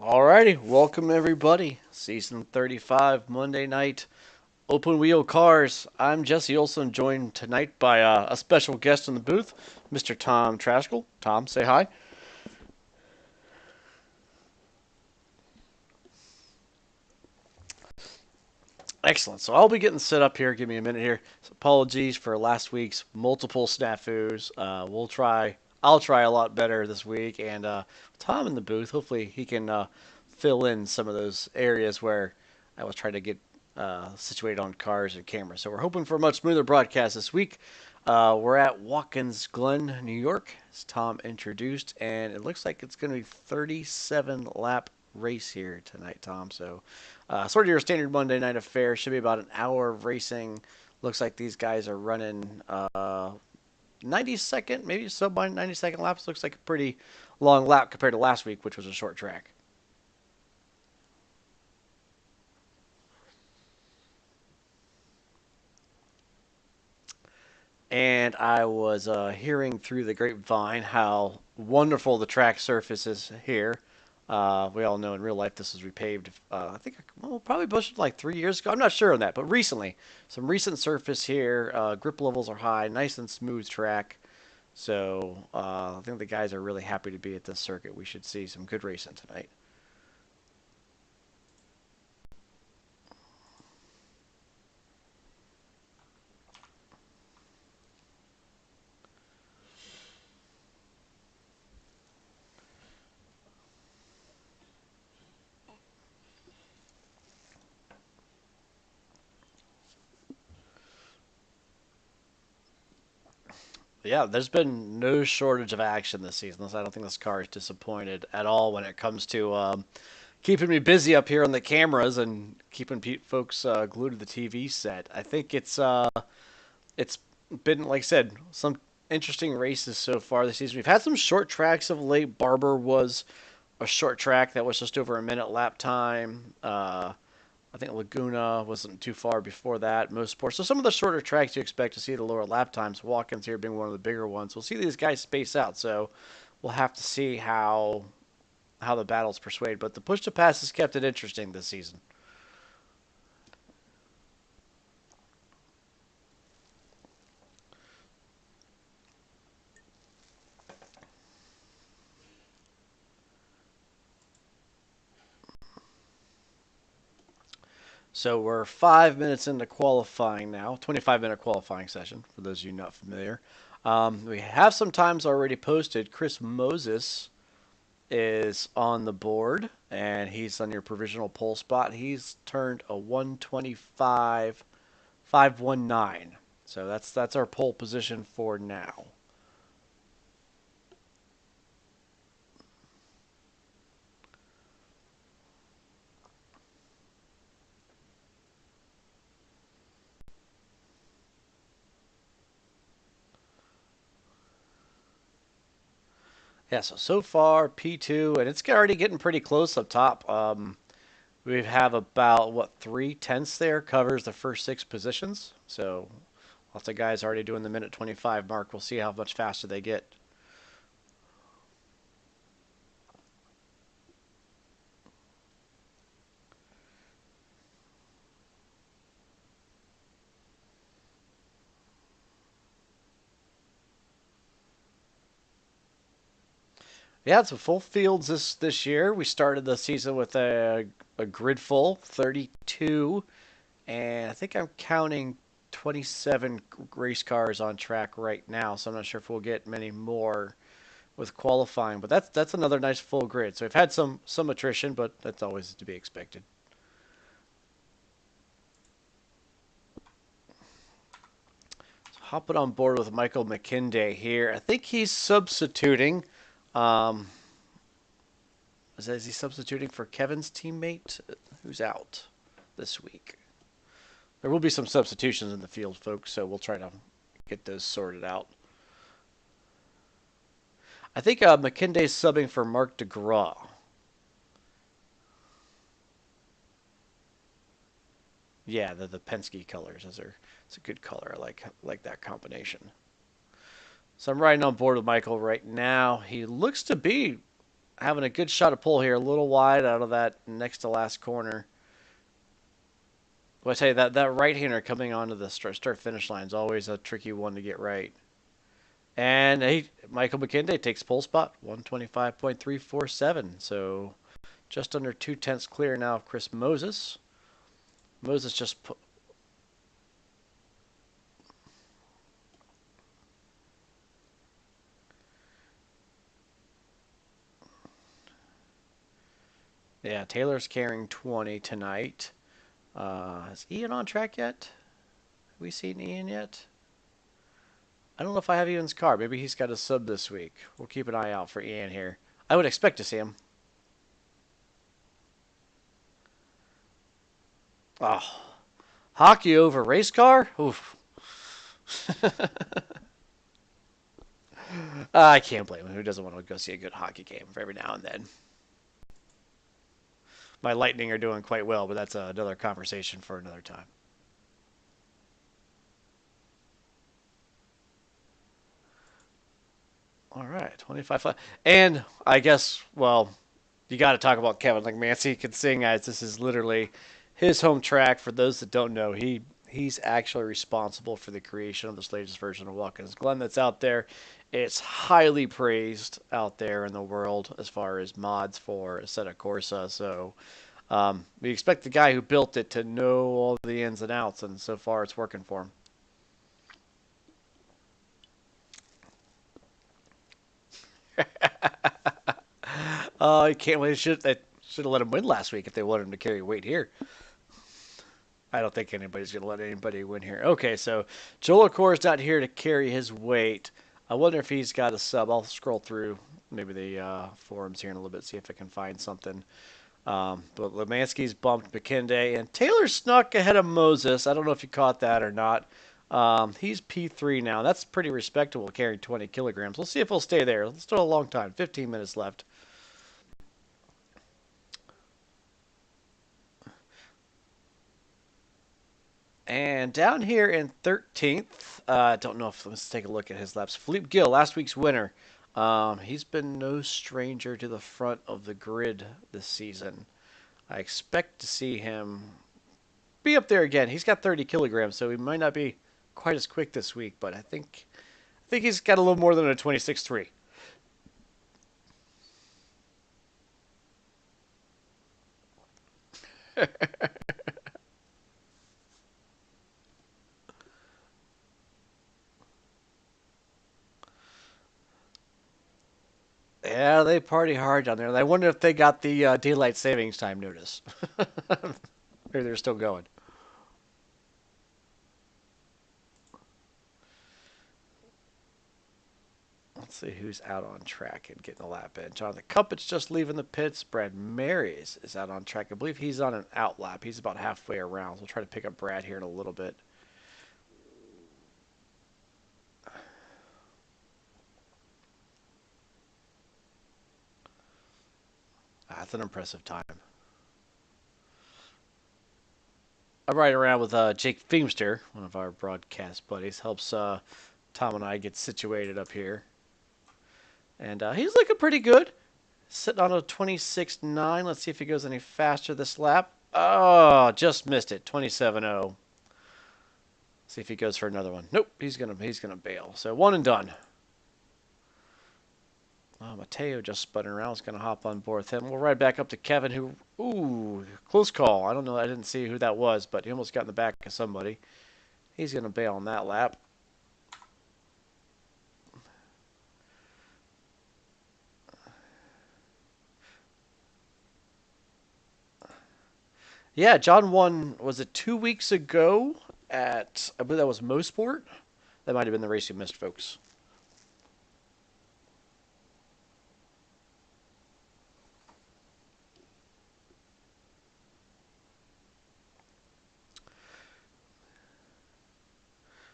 Alrighty, welcome everybody. Season 35, Monday night, open wheel cars. I'm Jesse Olson, joined tonight by a special guest in the booth, Mr. Tom Traskell. Tom, say hi. Excellent. So I'll be getting set up here. Give me a minute here. So apologies for last week's multiple snafus. I'll try a lot better this week. And Tom in the booth. Hopefully he can fill in some of those areas where I was trying to get situated on cars and cameras. So we're hoping for a much smoother broadcast this week. We're at Watkins, Glen, New York, as Tom introduced, and it looks like it's going to be 37 lap race here tonight, Tom. So sort of your standard Monday night affair. Should be about an hour of racing. Looks like these guys are running 90-second, maybe sub 90-second laps. Looks like a pretty long lap compared to last week, which was a short track. And I was hearing through the grapevine how wonderful the track surface is here. We all know in real life this was repaved. I think probably pushed like 3 years ago. I'm not sure on that, but recently, some recent surface here. Grip levels are high, nice and smooth track. So I think the guys are really happy to be at this circuit. We should see some good racing tonight. Yeah, there's been no shortage of action this season. I don't think this car is disappointed at all when it comes to keeping me busy up here on the cameras and keeping folks glued to the TV set. I think it's been, like I said, some interesting races so far this season. We've had some short tracks of late. Barber was a short track that was just over a minute lap time. I think Laguna wasn't too far before that. Most sports. So some of the shorter tracks you expect to see the lower lap times. Watkins here being one of the bigger ones. We'll see these guys space out. So we'll have to see how the battles persuade. But the push to pass has kept it interesting this season. So we're 5 minutes into qualifying now, 25-minute qualifying session for those of you not familiar. We have some times already posted. Chris Moses is on the board, and he's on your provisional pole spot. He's turned a 125.519. So that's our pole position for now. Yeah, so far P2, and it's already getting pretty close up top. We have about what 3/10 there covers the first six positions. So lots of guys already doing the minute 25 mark. We'll see how much faster they get. Yeah, it's a full fields this year. We started the season with a grid full 32, and I think I'm counting 27 race cars on track right now. So I'm not sure if we'll get many more with qualifying, but that's another nice full grid. So we've had some attrition, but that's always to be expected. So hopping on board with Michael McKinday here. I think he's substituting. Um, is he substituting for Kevin's teammate who's out this week? There will be some substitutions in the field, folks, so we'll try to get those sorted out. I think McKinday's subbing for Mark DeGraw. Yeah, the Penske colors. It's a good color. I like that combination. So I'm riding on board with Michael right now. He looks to be having a good shot of pull here, a little wide out of that next to last corner. Well, I tell you that right-hander coming onto the start finish line is always a tricky one to get right. And Michael McKinday takes pole spot 125.347, so just under 2/10 clear now of Chris Moses. Moses just put. Yeah, Taylor's carrying 20 tonight. Is Ian on track yet? Have we seen Ian yet? I don't know if I have Ian's car. Maybe he's got a sub this week. We'll keep an eye out for Ian here. I would expect to see him. Oh, hockey over race car? Oof. I can't blame him. Who doesn't want to go see a good hockey game for every now and then? My Lightning are doing quite well, but that's another conversation for another time. All right, 25. And I guess, well, you got to talk about Kevin. Like Mancy can sing, guys. This is literally his home track. For those that don't know, he's actually responsible for the creation of this latest version of Watkins Glen that's out there. It's highly praised out there in the world as far as mods for Assetto Corsa. So we expect the guy who built it to know all the ins and outs, and so far it's working for him. I can't wait. They should have let him win last week if they wanted him to carry weight here. I don't think anybody's going to let anybody win here. Okay, so Joel is not here to carry his weight. I wonder if he's got a sub. I'll scroll through maybe the forums here in a little bit, see if I can find something. But Lemansky's bumped McKinday, and Taylor snuck ahead of Moses. I don't know if you caught that or not. He's P3 now. That's pretty respectable, carrying 20 kilograms. We'll see if he'll stay there. Still a long time. 15 minutes left. And down here in 13th, I don't know if let's take a look at his laps. Philippe Gill, last week's winner. He's been no stranger to the front of the grid this season. I expect to see him be up there again. He's got 30 kilograms, so he might not be quite as quick this week, but I think he's got a little more than a 26.3. Yeah, they party hard down there. I wonder if they got the daylight savings time notice. Maybe they're still going. Let's see who's out on track and getting a lap in. Jonathan Cuppett's just leaving the pits. Brad Marys is out on track. I believe he's on an out lap. He's about halfway around. We'll try to pick up Brad here in a little bit. That's an impressive time. I'm riding around with Jake Feemster, one of our broadcast buddies. Helps Tom and I get situated up here. And he's looking pretty good. Sitting on a 26.9. Let's see if he goes any faster this lap. Oh, just missed it. 27.0. See if he goes for another one. Nope, he's gonna bail. So one and done. Oh, Mateo just sputting around. Is gonna hop on board with him. We'll ride back up to Kevin, who close call. I don't know. I didn't see who that was, but he almost got in the back of somebody. He's gonna bail on that lap. Yeah, John won. Was it 2 weeks ago at? I believe that was Mosport. That might have been the race you missed, folks.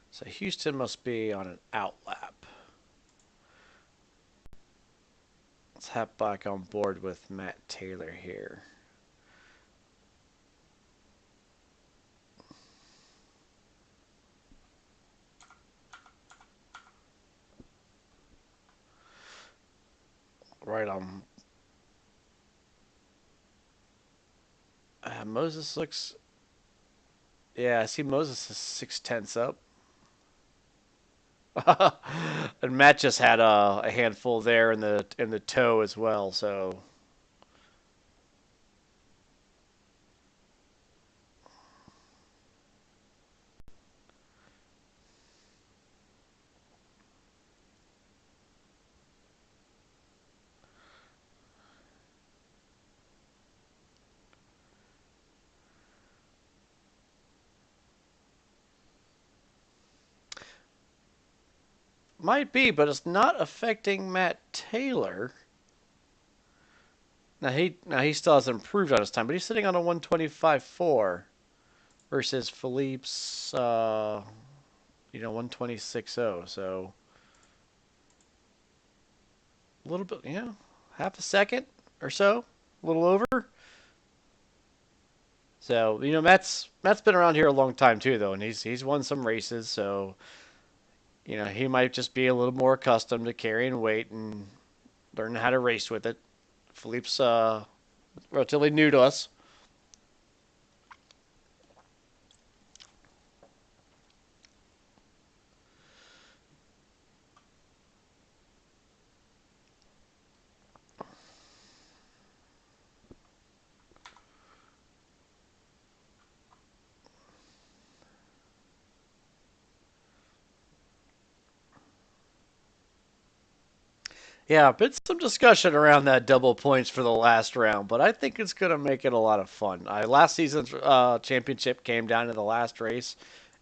So Houston must be on an out lap. Let's hop back on board with Matt Taylor here. Right on. Moses looks. Yeah, I see Moses is 6 tenths up. And Matt just had a handful there in the toe as well. So might be, but it's not affecting Matt Taylor. Now he still has improved on his time, but he's sitting on a 125.4 versus Philippe's 126.0. So a little bit, half a second or so, a little over. So Matt's been around here a long time too, though, and he's won some races. So he might just be a little more accustomed to carrying weight and learning how to race with it. Philippe's relatively new to us. Yeah, been some discussion around that double points for the last round, but I think it's going to make it a lot of fun. Last season's championship came down to the last race,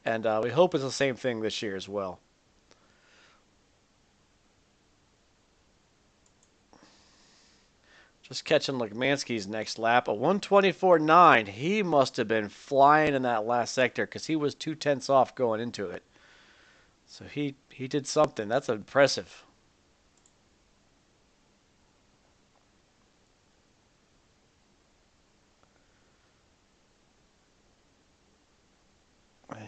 and we hope it's the same thing this year as well. Just catching Lekmansky's next lap, a 124.9. He must have been flying in that last sector because he was 2 tenths off going into it. So he did something. That's impressive.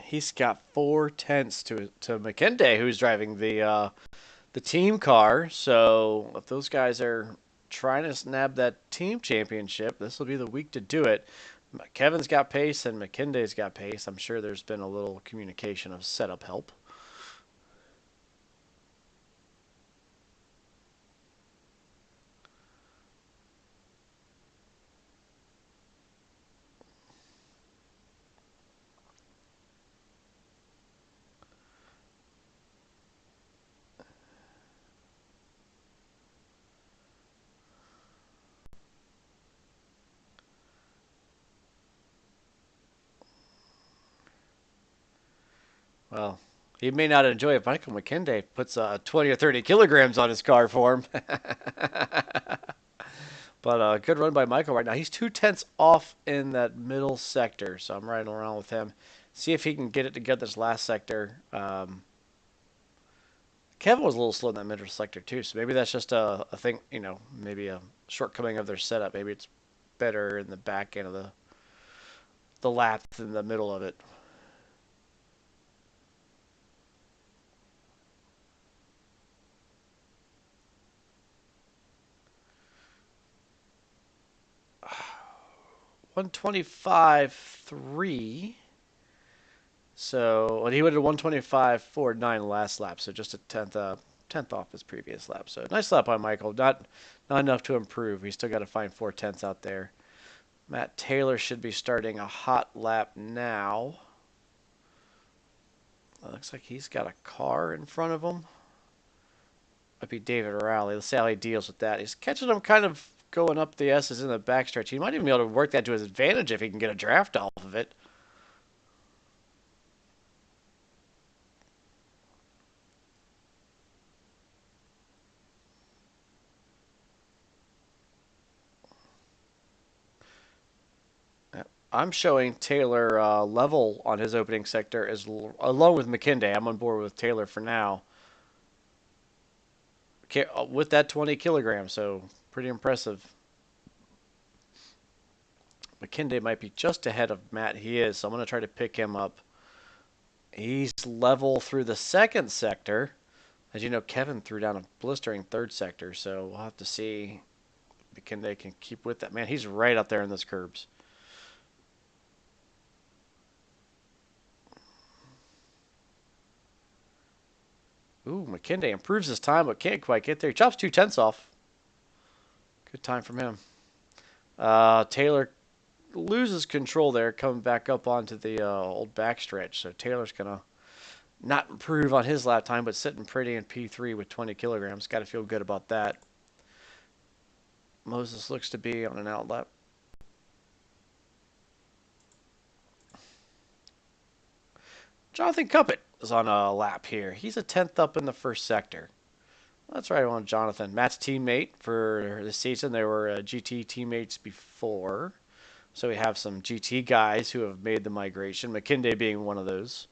He's got 4 tenths to McKenday, who's driving the team car. So if those guys are trying to snap that team championship, this will be the week to do it. Kevin's got pace and McKenday's got pace. I'm sure there's been a little communication of setup help. 'Well, he may not enjoy it. Michael McKenday puts 20 or 30 kilograms on his car for him. But good run by Michael right now. He's 2 tenths off in that middle sector, so I'm riding around with him. See if he can get it together this last sector. Kevin was a little slow in that middle sector too, so maybe that's just a thing, maybe a shortcoming of their setup. Maybe it's better in the back end of the lap than the middle of it. 125.3. So, and he went at 125.49 last lap, so just a tenth off his previous lap. So nice lap by Michael. Not enough to improve. He's still got to find 4 tenths out there. Matt Taylor should be starting a hot lap now. It looks like he's got a car in front of him. Might be David Rowley. Let's see how he deals with that. He's catching him kind of going up the S's in the backstretch. He might even be able to work that to his advantage if he can get a draft off of it. I'm showing Taylor level on his opening sector as along with McKenday. I'm on board with Taylor for now. With that 20 kilograms, so pretty impressive. McKenday might be just ahead of Matt. He is, so I'm going to try to pick him up. He's level through the second sector. As you know, Kevin threw down a blistering third sector, so we'll have to see if McKenday can keep with that. Man, he's right up there in those curbs. Ooh, McKinday improves his time, but can't quite get there. He chops 2/10 off. Good time from him. Taylor loses control there, coming back up onto the old backstretch. So Taylor's gonna not improve on his lap time, but sitting pretty in P3 with 20 kilograms. Got to feel good about that. Moses looks to be on an outlap. Jonathan Cuppet is on a lap here. He's a 10th up in the first sector. That's right on Jonathan. Matt's teammate for this season. They were GT teammates before. So we have some GT guys who have made the migration, McKinday being one of those.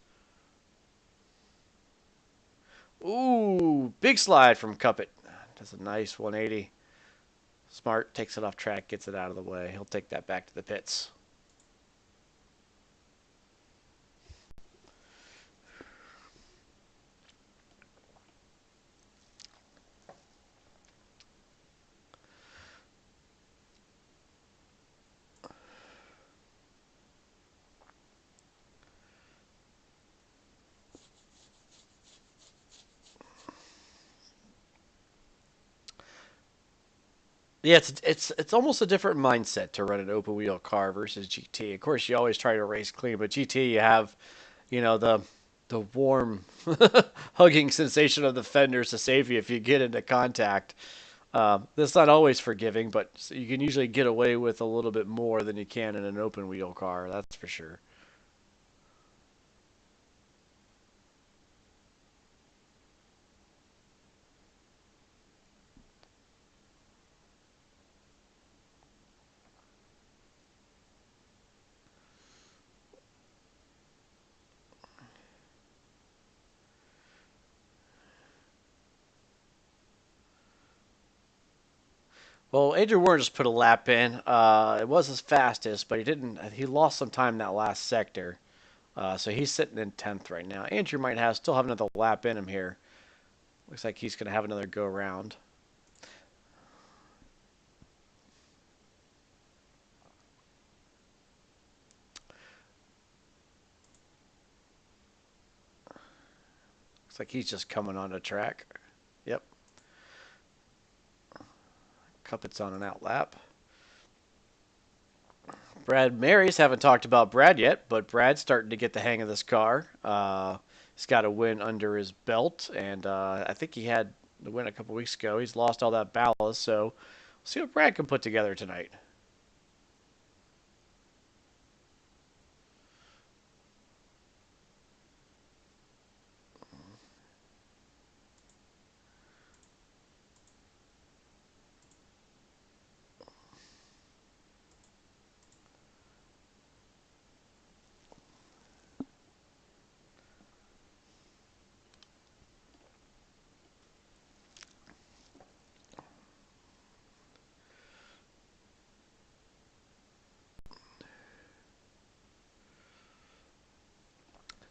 Ooh, big slide from Cuppet. Does a nice 180. Smart takes it off track, gets it out of the way. He'll take that back to the pits. Yeah, it's almost a different mindset to run an open wheel car versus GT. Of course, you always try to race clean, but GT you have, the warm hugging sensation of the fenders to save you if you get into contact. That's not always forgiving, but you can usually get away with a little bit more than you can in an open wheel car. That's for sure. Well, Adrian Warren just put a lap in. It was his fastest, but he didn't. He lost some time in that last sector. So he's sitting in 10th right now. Andrew might still have another lap in him here. Looks like he's going to have another go around. Looks like he's just coming on the track. Yep. Cuppets on an out lap. Brad Marys, haven't talked about Brad yet, but Brad's starting to get the hang of this car. He's got a win under his belt, and I think he had the win a couple weeks ago. He's lost all that ballast, so we'll see what Brad can put together tonight.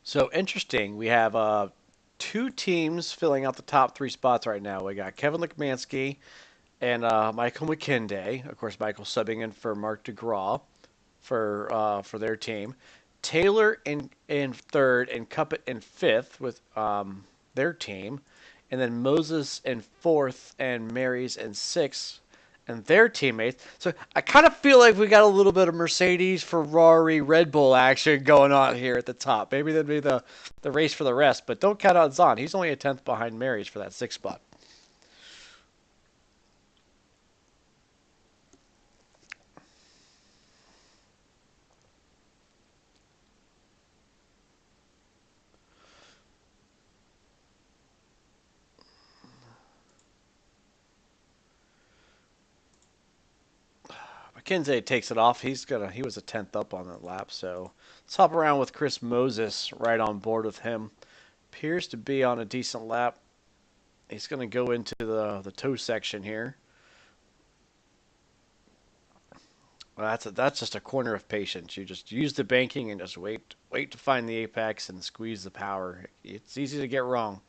So interesting. We have two teams filling out the top three spots right now. We got Kevin Lekmansky and Michael McKinday. Of course, Michael subbing in for Mark DeGraw for their team. Taylor in third and Cuppet in fifth with their team, and then Moses in fourth and Marys in sixth and their teammates. So I kind of feel like we got a little bit of Mercedes, Ferrari, Red Bull action going on here at the top. Maybe that'd be the race for the rest, but don't count out Zahn. He's only a tenth behind Marys for that sixth spot. McKinsey takes it off. He was a tenth up on that lap, so let's hop around with Chris Moses right on board with him. Appears to be on a decent lap. He's going to go into the toe section here. Well, that's just a corner of patience. You just use the banking and just wait to find the apex and squeeze the power. It's easy to get wrong.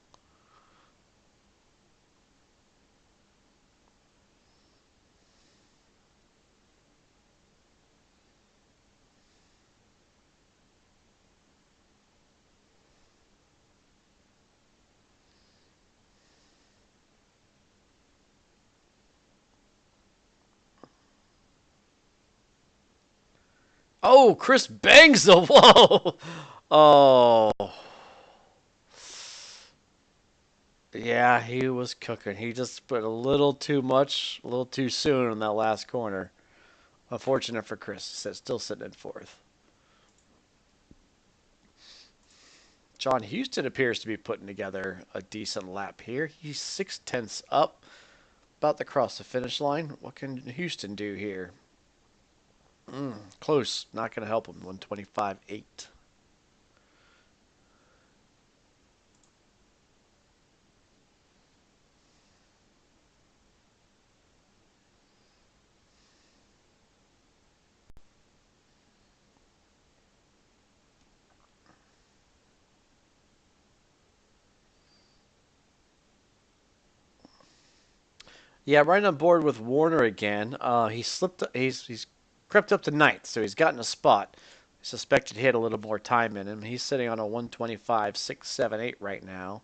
Oh, Chris bangs the whoa. Oh, yeah, he was cooking. He just put a little too much, a little too soon in that last corner. Unfortunate for Chris, still sitting in fourth. John Houston appears to be putting together a decent lap here. He's 6 tenths up, about to cross the finish line. What can Houston do here? Close, not going to help him. 125.8. Yeah, right on board with Warner again. He slipped. He's crept up to ninth, so he's gotten a spot. I suspected he had a little more time in him. He's sitting on a 125.678 right now.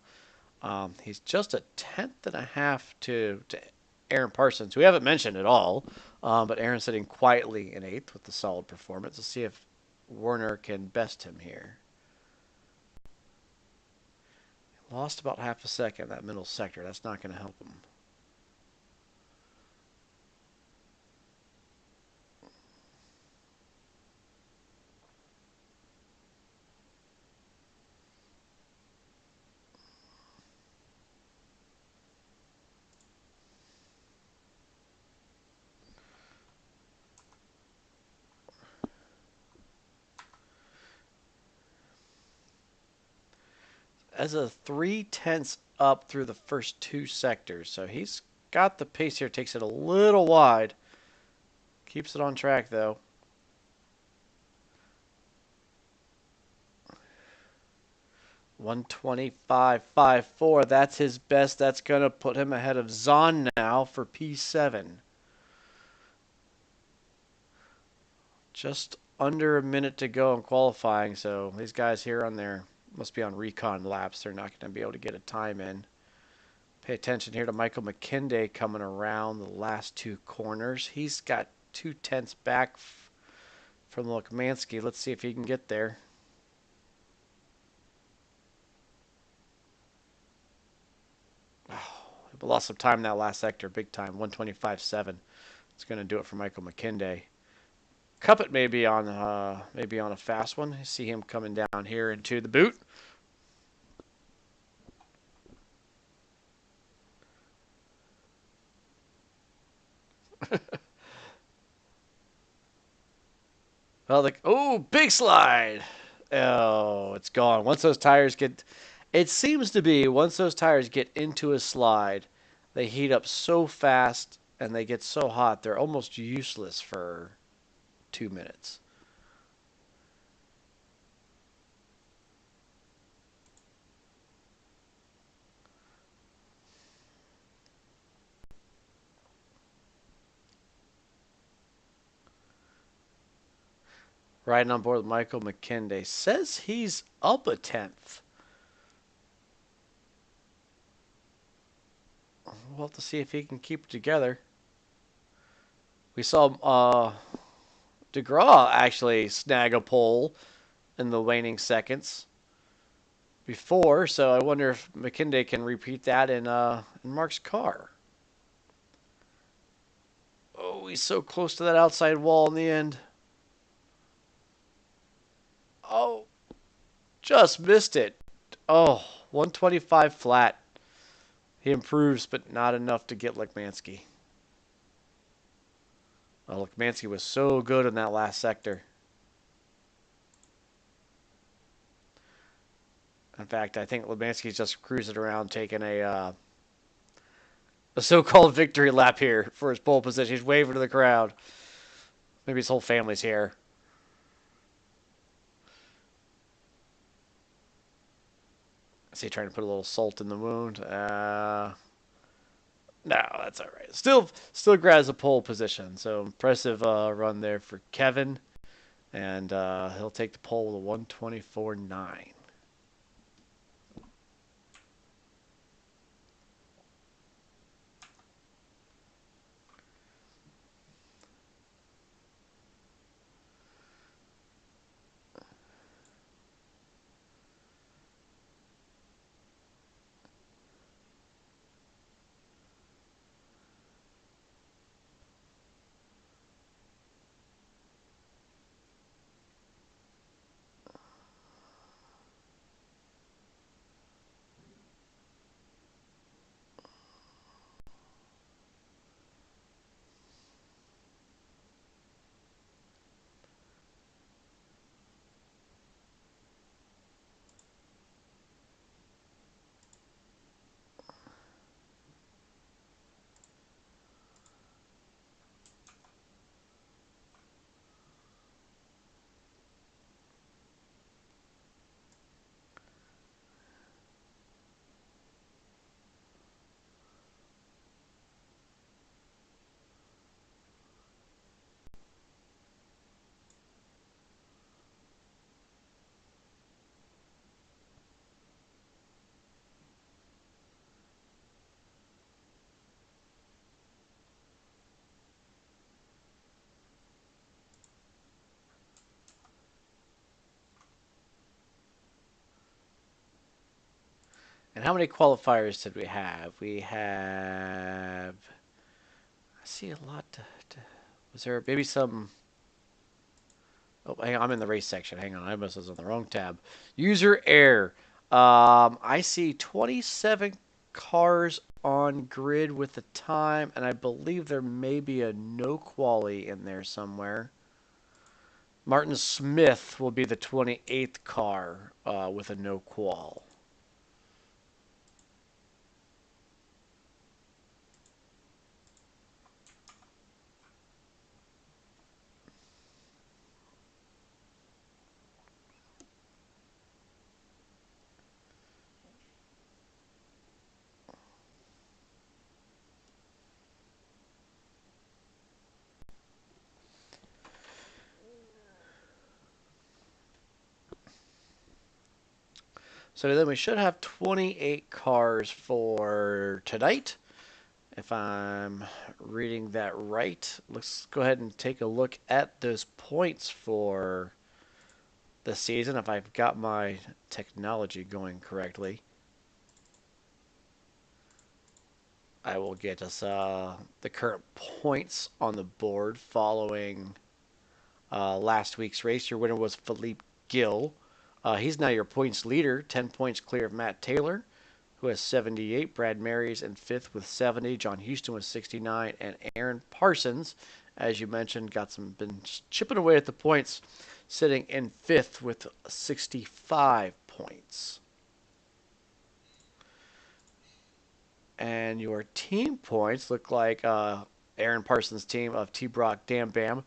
He's just a tenth and a half to Aaron Parsons, who we haven't mentioned at all. But Aaron's sitting quietly in eighth with the solid performance. Let's see if Warner can best him here. Lost about half a second in that middle sector. That's not going to help him. As a 3 tenths up through the first two sectors. So he's got the pace here, takes it a little wide. Keeps it on track though. 125.54. That's his best. That's going to put him ahead of Zahn now for P7. Just under a minute to go in qualifying. So these guys here on their must be on recon laps. They're not going to be able to get a time in. Pay attention here to Michael McKinday coming around the last two corners. He's got 2 tenths back from Lukmansky. Let's see if he can get there. Oh, we lost some time in that last sector, big time, 125.7. It's going to do it for Michael McKinday. Cuppet may be on a fast one. I see him coming down here into the boot. Well, like, oh, big slide. Oh, it's gone. Once those tires get, it seems to be once those tires get into a slide, they heat up so fast and they get so hot they're almost useless for 2 minutes. Riding on board with Michael McKinday says he's up a tenth. We'll have to see if he can keep it together. We saw DeGraw actually snag a pole in the waning seconds before, so I wonder if McKinday can repeat that in Mark's car. Oh, he's so close to that outside wall in the end. Oh, just missed it. Oh, 125 flat. He improves, but not enough to get Lekmansky. Oh, Lekmansky was so good in that last sector. In fact, I think Lekmansky's just cruising around taking a so-called victory lap here for his pole position. He's waving to the crowd. Maybe his whole family's here. Is he trying to put a little salt in the wound? No, that's all right. Still grabs a pole position. So impressive run there for Kevin, and he'll take the pole with a 124.9. And how many qualifiers did we have? We have. I see a lot. Was there maybe some. Oh, hang on, I'm in the race section. Hang on, I must was on the wrong tab. User error. I see 27 cars on grid with the time, and I believe there may be a no quali in there somewhere. Martin Smith will be the 28th car with a no qual. So then we should have 28 cars for tonight. If I'm reading that right, let's go ahead and take a look at those points for the season if I've got my technology going correctly. I will get us the current points on the board following last week's race. Your winner was Philippe Gill. He's now your points leader, 10 points clear of Matt Taylor, who has 78. Brad Mary's in fifth with 70. John Houston with 69. And Aaron Parsons, as you mentioned, been chipping away at the points, sitting in fifth with 65 points. And your team points look like Aaron Parsons' team of T-Brock Dam Bam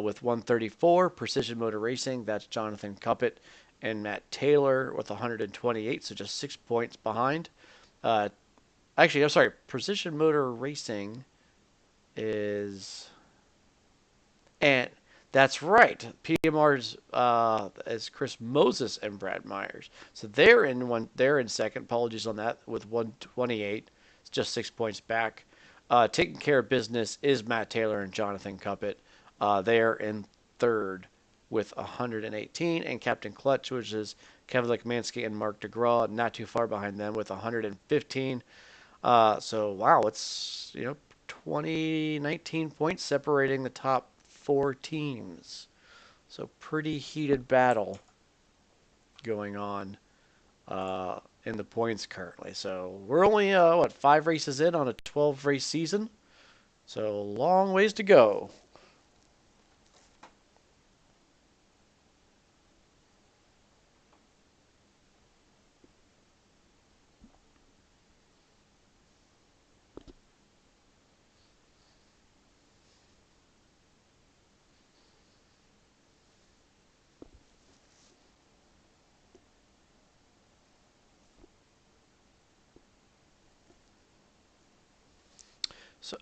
with 134. Precision Motor Racing, that's Jonathan Cuppett and Matt Taylor with 128, so just 6 points behind. Uh, Actually, I'm sorry. Precision Motor Racing is, and that's right. PMR's is Chris Moses and Brad Myers. So they're in one. They're in second. Apologies on that with 128. It's just 6 points back. Taking care of business is Matt Taylor and Jonathan Cuppett. They are in third with 118, and Captain Clutch, which is Kevin Lekmansky and Mark DeGraw, not too far behind them with 115. So wow, it's 19 points separating the top four teams. So pretty heated battle going on in the points currently. So we're only 5 races in on a 12-race season. So long ways to go. So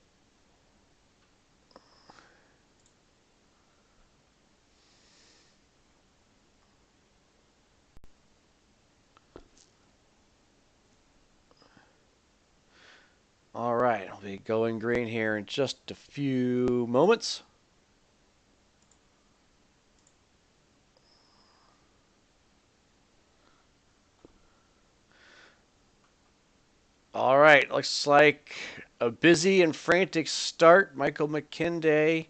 all right, I'll be going green here in just a few moments. All right, looks like a busy and frantic start. Michael McKinday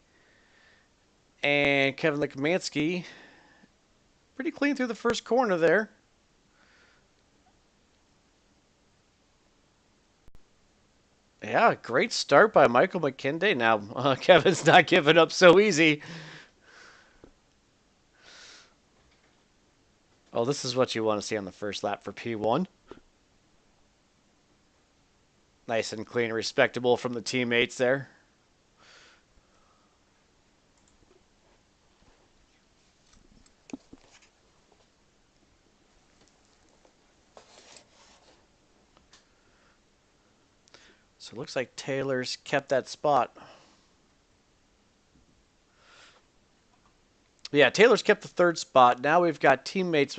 and Kevin Lekmansky pretty clean through the first corner there. Yeah, great start by Michael McKinday. Now, Kevin's not giving up so easy. Oh, this is what you want to see on the first lap for P1. Nice and clean, respectable from the teammates there. So it looks like Taylor's kept that spot. Yeah, Taylor's kept the third spot. Now we've got teammate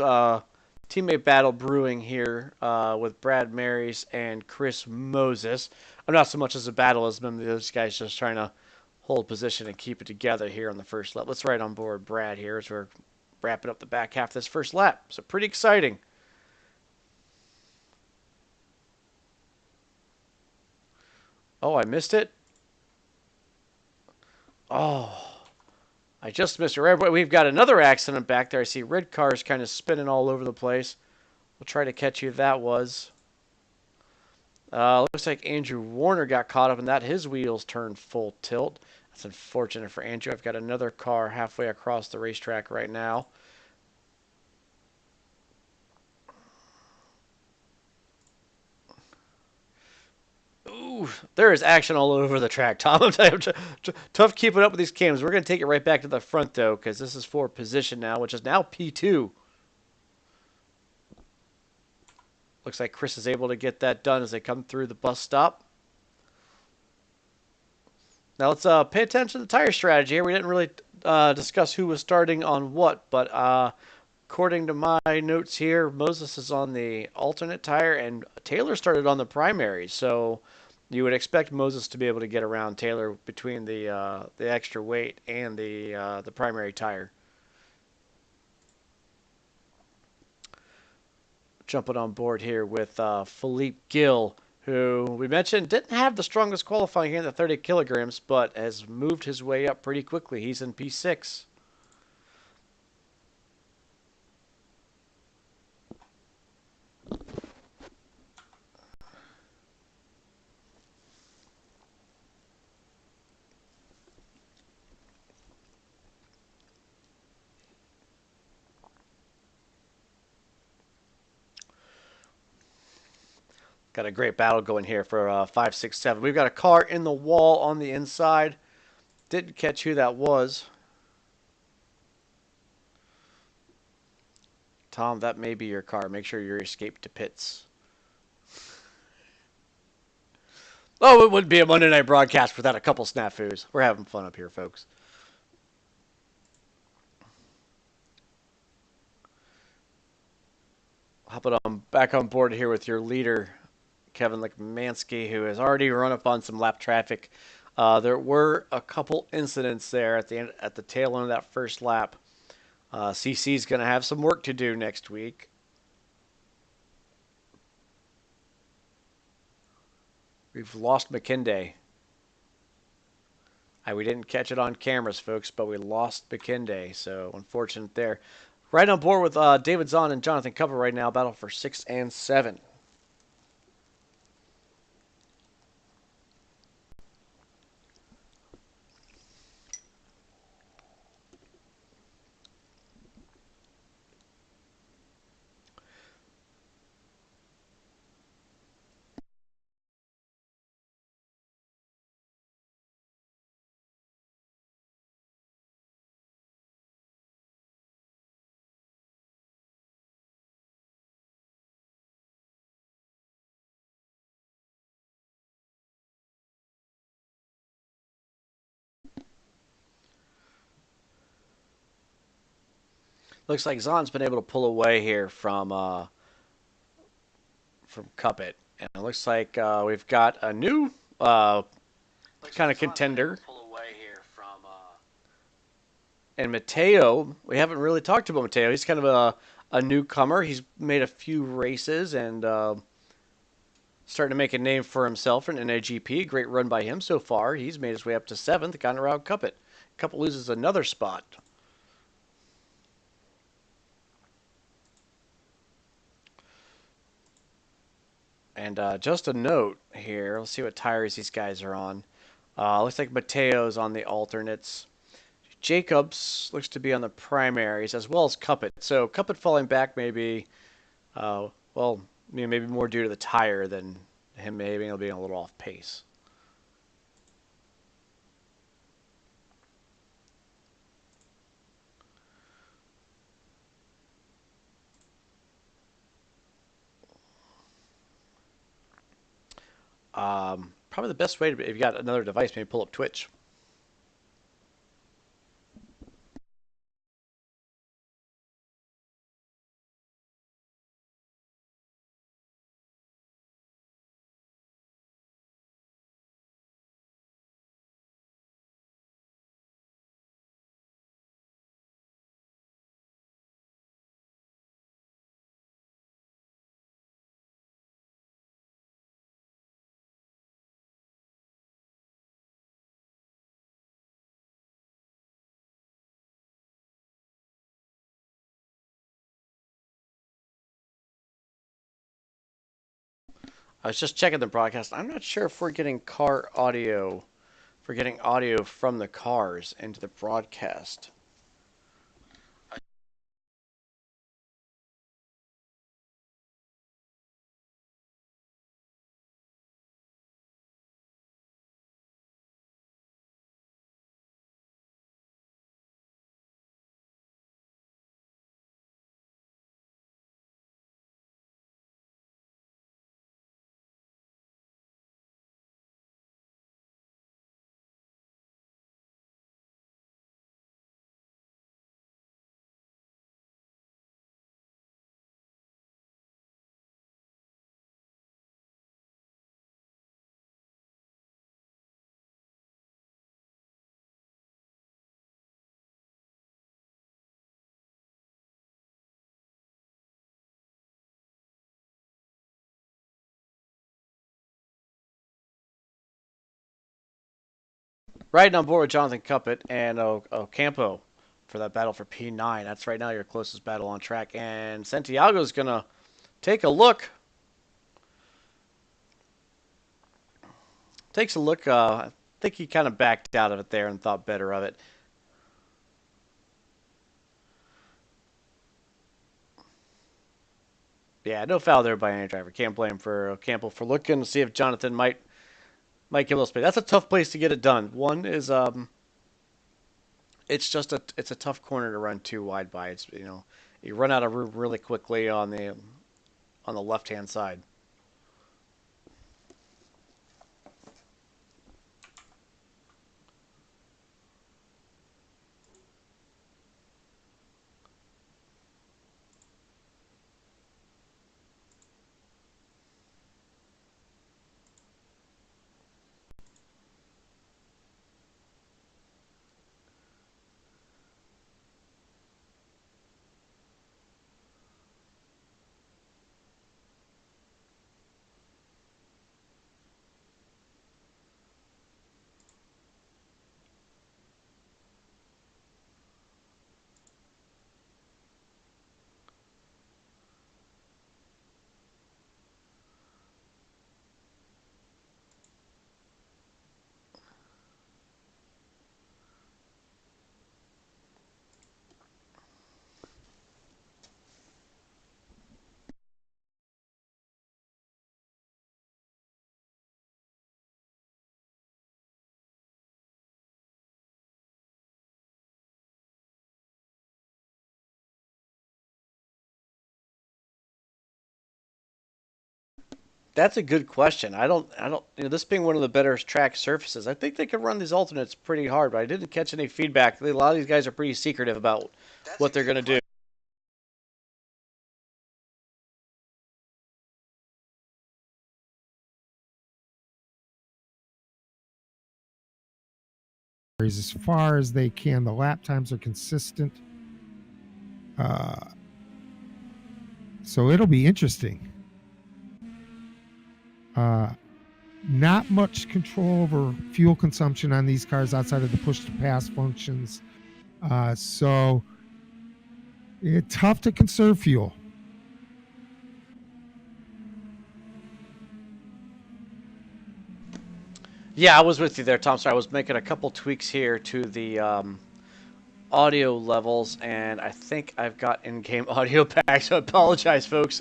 battle brewing here with Brad Marys and Chris Moses. I'm not so much as a battle as those guys just trying to hold position and keep it together here on the first lap. Let's ride on board Brad here as we're wrapping up the back half of this first lap. So pretty exciting. Oh, I missed it. Oh, I just missed it. Right, we've got another accident back there. I see red cars kind of spinning all over the place. We'll try to catch you. That was. Looks like Andrew Warner got caught up in that. His wheels turned full tilt. That's unfortunate for Andrew. I've got another car halfway across the racetrack right now. Ooh, there is action all over the track, Tom. Tough keeping up with these cams. We're going to take it right back to the front, though, because this is for position now, which is now P2. Looks like Chris is able to get that done as they come through the bus stop. Now let's pay attention to the tire strategy here. We didn't really discuss who was starting on what, but according to my notes here, Moses is on the alternate tire and Taylor started on the primary. So you would expect Moses to be able to get around Taylor between the extra weight and the primary tire. Jumping on board here with Philippe Gill, who we mentioned didn't have the strongest qualifying here in the 30 kilograms, but has moved his way up pretty quickly. He's in P6. Got a great battle going here for 5, 6, 7. We've got a car in the wall on the inside. Didn't catch who that was. Tom, that may be your car. Make sure you escape to pits. Oh, it wouldn't be a Monday night broadcast without a couple snafus. We're having fun up here, folks. Hopping on back on board here with your leader, Kevin Lekmansky, who has already run up on some lap traffic. There were a couple incidents there at the end, at the tail end of that first lap. CC's going to have some work to do next week. We've lost McKinday. We didn't catch it on cameras, folks, but we lost McKinday, so unfortunate there. Right on board with David Zahn and Jonathan Cover right now, battle for 6 and 7. Looks like Zahn's been able to pull away here from Cuppet, and it looks like we've got a new kind of contender. And Mateo, we haven't really talked about Mateo. He's kind of a newcomer. He's made a few races and starting to make a name for himself in NAGP. Great run by him so far. He's made his way up to 7th, kind of around Cuppet. Cuppet loses another spot. And just a note here. Let's see what tires these guys are on. Looks like Mateo's on the alternates. Jacobs looks to be on the primaries as well as Cuppet. So Cuppet falling back maybe, well, maybe more due to the tire than him maybe being a little off pace. Probably the best way to, if you got another device, maybe pull up Twitch. I was just checking the broadcast. I'm not sure if we're getting car audio. If we're getting audio from the cars into the broadcast. Riding on board with Jonathan Cuppet and Ocampo for that battle for P9. That's right now your closest battle on track. And Santiago's going to take a look. Takes a look. I think he kind of backed out of it there and thought better of it. Yeah, no foul there by any driver. Can't blame for Ocampo for looking to see if Jonathan might give a little space. That's a tough place to get it done. One is it's a tough corner to run too wide by. It's you run out of room really quickly on the left hand side. That's a good question. This being one of the better track surfaces, I think they could run these alternates pretty hard, but I didn't catch any feedback. A lot of these guys are pretty secretive about what they're going to do. As far as they can. The lap times are consistent. Uh, so it'll be interesting. Not much control over fuel consumption on these cars outside of the push to pass functions. So it's tough to conserve fuel. Yeah, I was with you there, Tom. Sorry, I was making a couple tweaks here to the audio levels, and I think I've got in-game audio back. So I apologize, folks.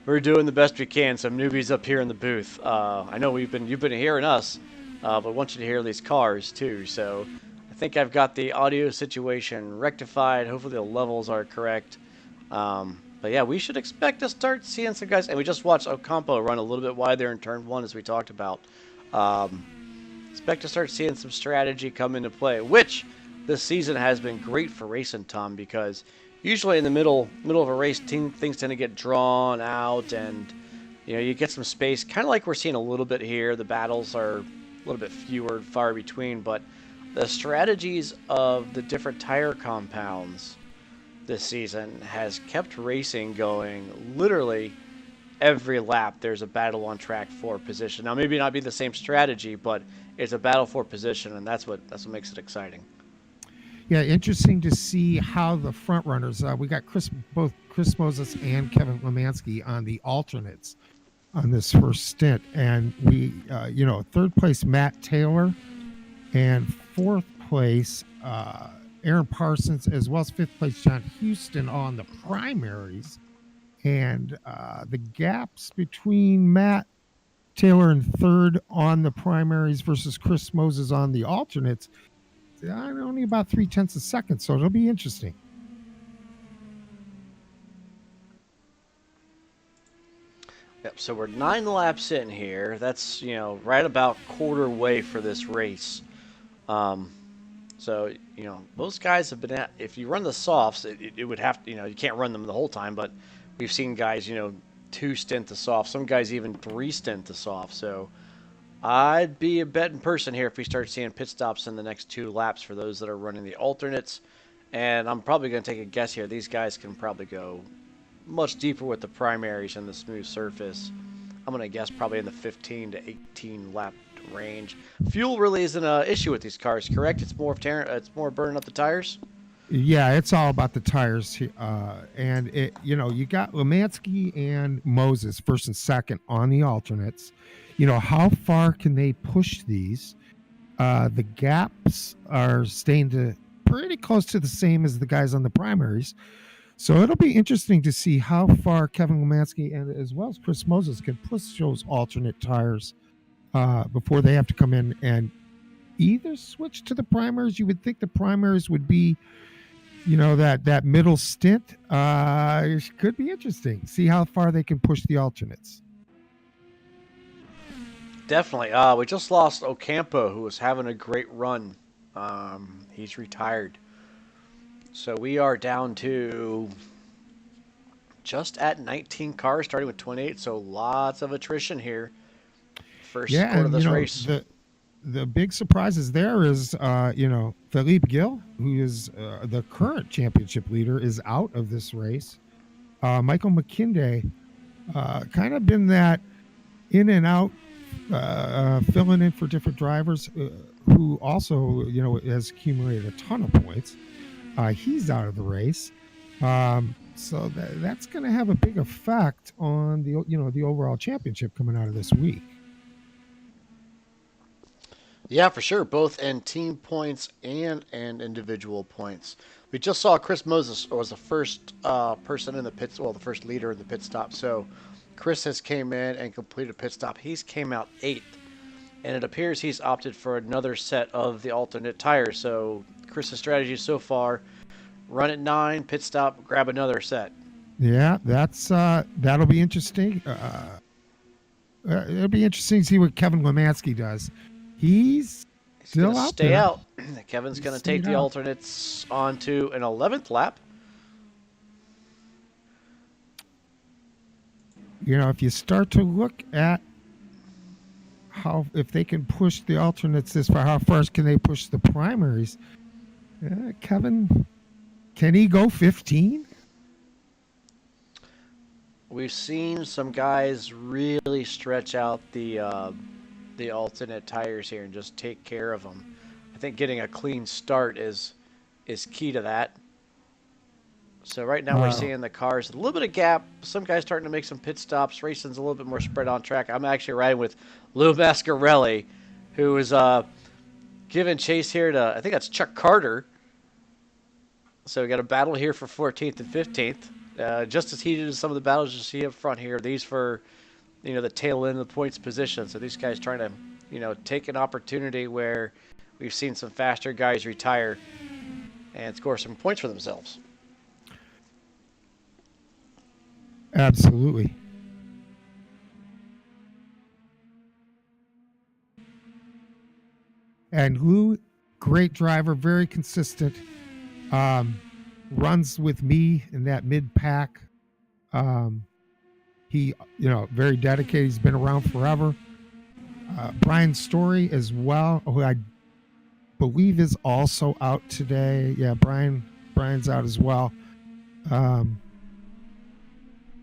We're doing the best we can. Some newbies up here in the booth. I know you've been hearing us, but I want you to hear these cars too. So I think I've got the audio situation rectified. Hopefully the levels are correct. But yeah, we should expect to start seeing some guys. And we just watched Ocampo run a little bit wide there in turn one, as we talked about. Expect to start seeing some strategy come into play, which this season has been great for racing, Tom, because usually in the middle of a race, things tend to get drawn out, and you get some space, kind of like we're seeing a little bit here. The battles are a little bit fewer, far between, but the strategies of the different tire compounds this season has kept racing going. Literally every lap, there's a battle on track for position. Now, maybe not be the same strategy, but it's a battle for position, and that's what makes it exciting. Yeah, interesting to see how the front runners. We got both Chris Moses and Kevin Lemansky on the alternates. on this first stint. And we, third place, Matt Taylor, and fourth place, Aaron Parsons, as well as fifth place, John Houston on the primaries. And the gaps between Matt Taylor in third on the primaries versus Chris Moses on the alternates, only about 0.3 of a second. So it'll be interesting. Yep, so we're 9 laps in here. That's, right about quarter way for this race. So, most guys have been at, if you run the softs, it would have to, you can't run them the whole time, but we've seen guys, 2 stint to soft, some guys even 3 stint to soft. So I'd be a betting person here if we start seeing pit stops in the next 2 laps for those that are running the alternates. And I'm probably going to take a guess here. These guys can probably go much deeper with the primaries and the smooth surface. I'm going to guess probably in the 15 to 18 lap range. Fuel really isn't an issue with these cars, correct? It's more burning up the tires. Yeah, it's all about the tires. And you got Lemansky and Moses first and second on the alternates. How far can they push these? The gaps are staying to pretty close to the same as the guys on the primaries. So it'll be interesting to see how far Kevin Lemansky and as well as Chris Moses can push those alternate tires before they have to come in and either switch to the primaries. You would think the primaries would be, that middle stint. It could be interesting. See how far they can push the alternates. Definitely. We just lost Ocampo, who was having a great run. He's retired. So we are down to just at 19 cars, starting with 28. So lots of attrition here. First quarter of this race. The big surprises there is, Philippe Gill, who is the current championship leader, is out of this race. Michael McKinday, kind of been that in and out, filling in for different drivers, who also, has accumulated a ton of points. He's out of the race. So that's going to have a big effect on the overall championship coming out of this week. Yeah, for sure, both in team points and individual points. We just saw Chris Moses was the first person in the pits, well, the first leader in the pit stop. So Chris has came in and completed a pit stop. He's came out 8th, and it appears he's opted for another set of the alternate tires. So Chris's strategy so far: run at 9, pit stop, grab another set. Yeah, that'll be interesting. It'll be interesting to see what Kevin Lemansky does. He's still gonna out stay there. out. Kevin's going to take the alternates onto an 11th lap. If you start to look at if they can push the alternates this far, how far can they push the primaries? Kevin, can he go 15? We've seen some guys really stretch out the alternate tires here and just take care of them. I think getting a clean start is key to that. So right now we're seeing the cars a little bit of gap. Some guys starting to make some pit stops. Racing's a little bit more spread on track. I'm actually riding with Lou Mascarelli, who is giving chase here to, I think that's Chuck Carter. So we got a battle here for 14th and 15th. Just as heated as some of the battles you see up front here. These for, the tail end of the points position. So these guys trying to, take an opportunity where we've seen some faster guys retire and score some points for themselves. Absolutely. And Lou, great driver, very consistent. Runs with me in that mid pack. He, very dedicated. He's been around forever. Brian Story as well, who I believe is also out today. Yeah, Brian's out as well.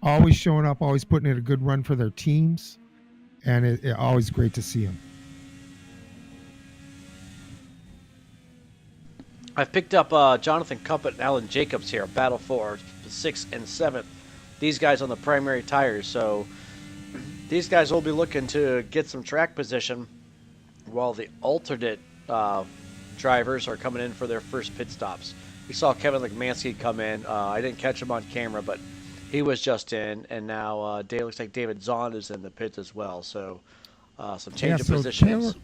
Always showing up, always putting in a good run for their teams, and it always great to see him. I've picked up Jonathan Cuppett and Alan Jacobs here, battle for 6th and 7th. These guys on the primary tires, so these guys will be looking to get some track position while the alternate drivers are coming in for their first pit stops. We saw Kevin Lekmansky come in. I didn't catch him on camera, but he was just in, and now looks like David Zahn is in the pits as well. So some Yeah, change of positions.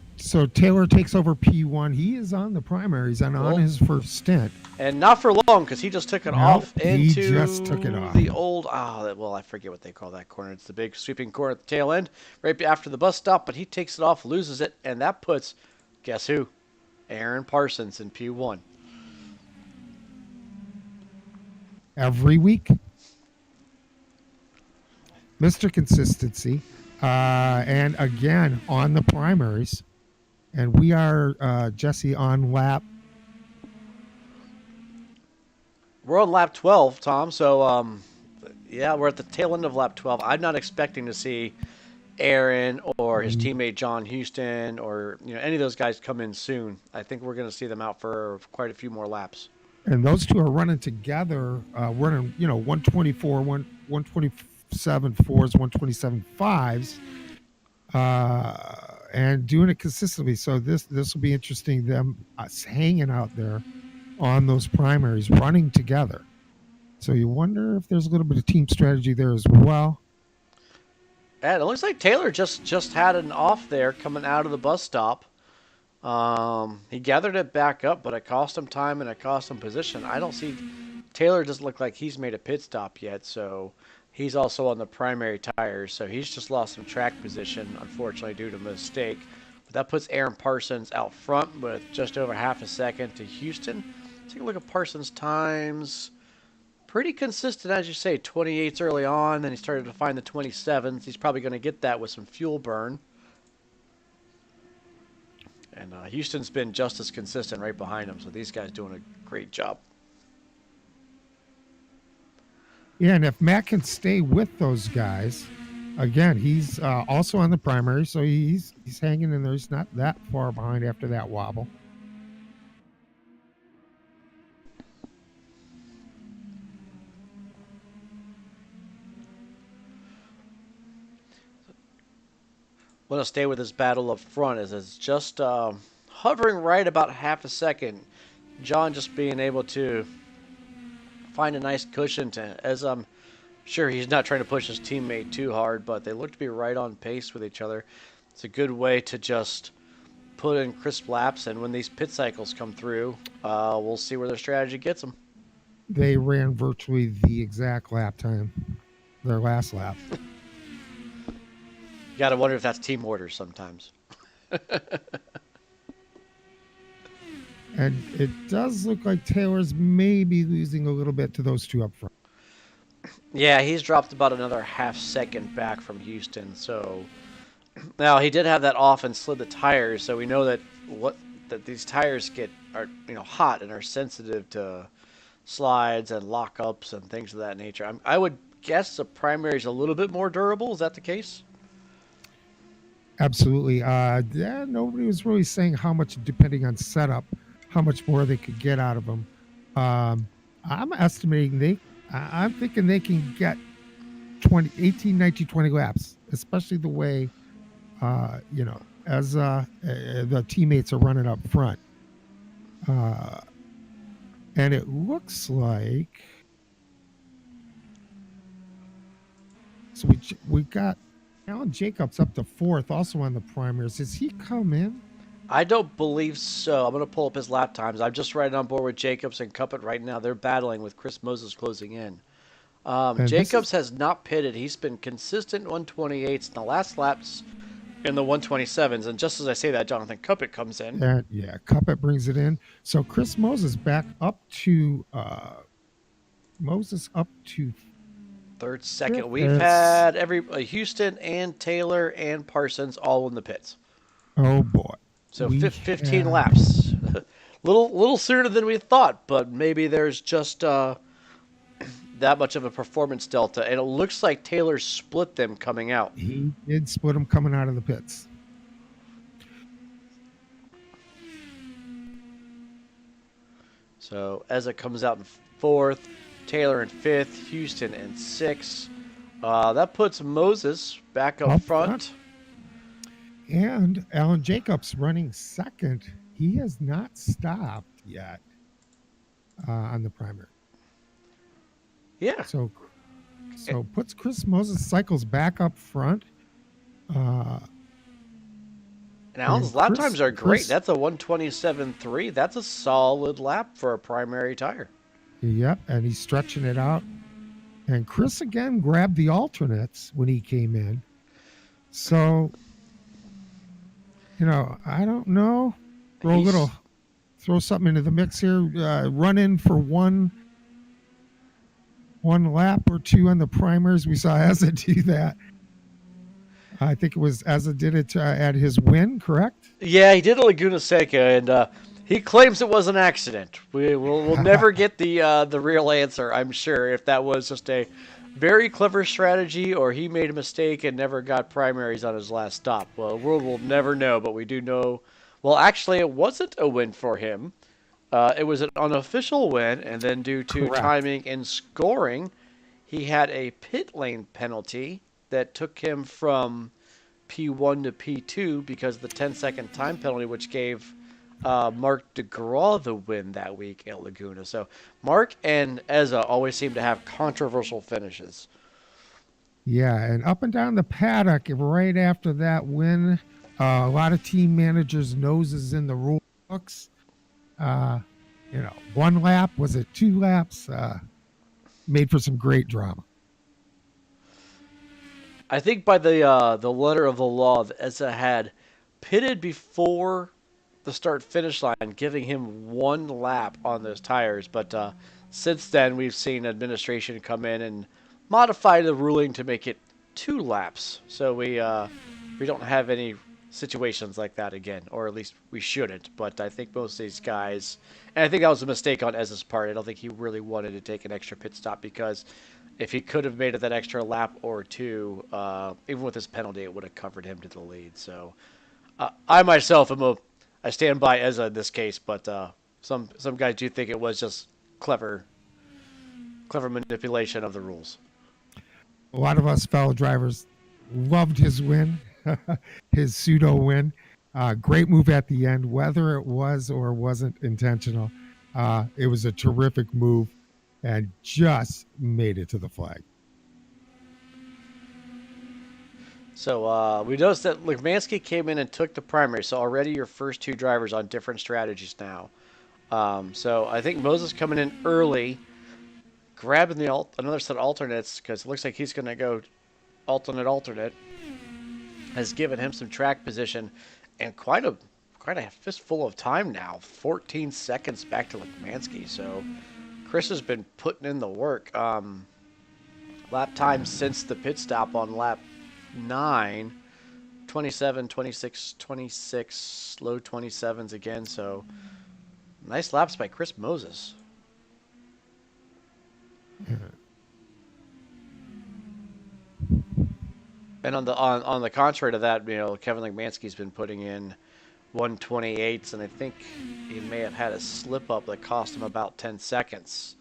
Taylor takes over P1. He is on the primaries and on his first stint. And not for long, because he just took it off into he just took it off. the old, well, I forget what they call that corner. It's the big sweeping corner at the tail end, right after the bus stop, but he takes it off, loses it, and that puts, guess who? Aaron Parsons in P1. Every week. Mr. Consistency. And again, on the primaries. And we are, Jesse, on lap. We're on lap 12, Tom. So, yeah, we're at the tail end of lap 12. I'm not expecting to see Aaron or his teammate John Houston or any of those guys come in soon. I think we're going to see them out for quite a few more laps. And those two are running together, running 124, 127 fours, 127 fives, and doing it consistently. So this will be interesting. Them hanging out there on those primaries, running together. So you wonder if there's a little bit of team strategy there as well. And it looks like Taylor just had an off there coming out of the bus stop. He gathered it back up, but it cost him time and it cost him position. I don't see Taylor doesn't look like he's made a pit stop yet, so he's also on the primary tires. So he's just lost some track position, unfortunately, due to a mistake. But that puts Aaron Parsons out front with just over half a second to Houston. Take a look at Parsons' times. Pretty consistent, as you say, 28s early on, then he started to find the 27s. He's probably going to get that with some fuel burn. And Houston's been just as consistent right behind him, so these guys doing a great job. Yeah, and if Matt can stay with those guys, again, he's also on the primary, so he's hanging in there. He's not that far behind after that wobble. Want to stay with this battle up front as it's just hovering right about half a second. John just being able to find a nice cushion as I'm sure he's not trying to push his teammate too hard, but they look to be right on pace with each other. It's a good way to just put in crisp laps, and when these pit cycles come through, we'll see where their strategy gets them. They ran virtually the exact lap time, their last lap. You got to wonder if that's team orders sometimes. And it does look like Taylor's maybe losing a little bit to those two up front. Yeah, he's dropped about another half second back from Houston. So now he did have that off and slid the tires, so we know that these tires are hot and are sensitive to slides and lockups and things of that nature. I would guess the primary is a little bit more durable. Is that the case? Absolutely. Yeah, nobody was really saying how much, depending on setup, how much more they could get out of them. I'm estimating I'm thinking they can get 18, 19, 20 laps, especially the way, as the teammates are running up front. And it looks like, so we got Alan Jacobs up to fourth, also on the primaries. Does he come in? I don't believe so. I'm going to pull up his lap times. I'm just right on board with Jacobs and Cuppet right now. They're battling with Chris Moses closing in. Jacobs has not pitted. He's been consistent 128s in the last laps in the 127s. And just as I say that, Jonathan Cuppet comes in. Yeah, Cuppet brings it in. So Chris Moses back up to third, second. We've had Houston and Taylor and Parsons all in the pits. Oh boy! So 15 laps, little sooner than we thought, but maybe there's just that much of a performance delta, and it looks like Taylor split them coming out. He did split them coming out of the pits. So Ezra comes out in fourth, Taylor in fifth, Houston in sixth. That puts Moses back up up front. front. And Alan Jacobs running second. He has not stopped yet on the primary. Yeah. So puts Chris Moses cycles back up front. Uh, And and Allen's lap times are great. Chris, That's a 127.3. That's a solid lap for a primary tire. yep, and he's stretching it out. And Chris again grabbed the alternates when he came in. So, I don't know. He's Throw something into the mix here. Run in for one lap or two on the primers. We saw Eza do that. I think it was Eza did it at his win, correct? Yeah, he did a Laguna Seca, and he claims it was an accident. We'll never get the real answer, I'm sure, if that was just a very clever strategy or he made a mistake and never got primaries on his last stop. Well, the world will never know, but we do know. Well, actually, it wasn't a win for him. It was an unofficial win, and then due to Correct. timing and scoring, he had a pit lane penalty that took him from P1 to P2 because of the 10-second time penalty, which gave Mark DeGraw the win that week at Laguna. So Mark and Eza always seem to have controversial finishes. Yeah, and up and down the paddock right after that win, a lot of team managers' noses in the rule books. Uh, one lap, was it 2 laps? Made for some great drama. I think by the letter of the law, Eza had pitted before the start finish line, giving him one lap on those tires. But since then, we've seen administration come in and modify the ruling to make it 2 laps. So we don't have any situations like that again, or at least we shouldn't. But I think most of these guys, and I think that was a mistake on Ez's part. I don't think he really wanted to take an extra pit stop because if he could have made it that extra lap or two, even with his penalty, it would have covered him to the lead. So I myself I stand by Eza in this case, but some guys do think it was just clever manipulation of the rules. A lot of us fellow drivers loved his win, his pseudo win. Great move at the end, whether it was or wasn't intentional. It was a terrific move and just made it to the flag. So we noticed that Lukmansky came in and took the primary. So already your first two drivers on different strategies now. So I think Moses coming in early, grabbing another set of alternates because it looks like he's going to go alternate, has given him some track position and quite a fistful of time now. 14 seconds back to Lukmansky. So Chris has been putting in the work. Lap time since the pit stop on lap 9, 27, 26, 26, low 27s again. So nice laps by Chris Moses. And on the contrary to that, Kevin Lukmansky's been putting in 128s, and I think he may have had a slip up that cost him about 10 seconds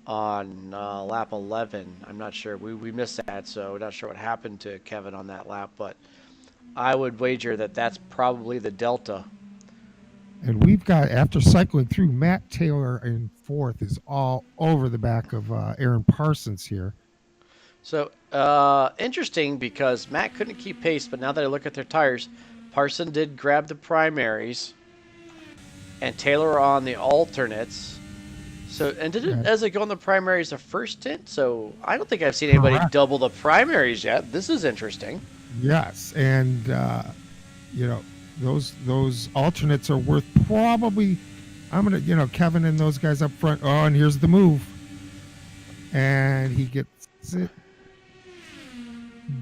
on lap 11. I'm not sure. We missed that, so not sure what happened to Kevin on that lap, but I would wager that that's probably the delta. And we've got, after cycling through, Matt Taylor in fourth is all over the back of Aaron Parsons here. So interesting because Matt couldn't keep pace, but now that I look at their tires, Parson did grab the primaries, and Taylor on the alternates. So and did it as it go on the primaries the first stint? So I don't think I've seen anybody double the primaries yet. This is interesting. Yes, and those alternates are worth probably. I'm gonna Kevin and those guys up front. Oh, and here's the move, and he gets it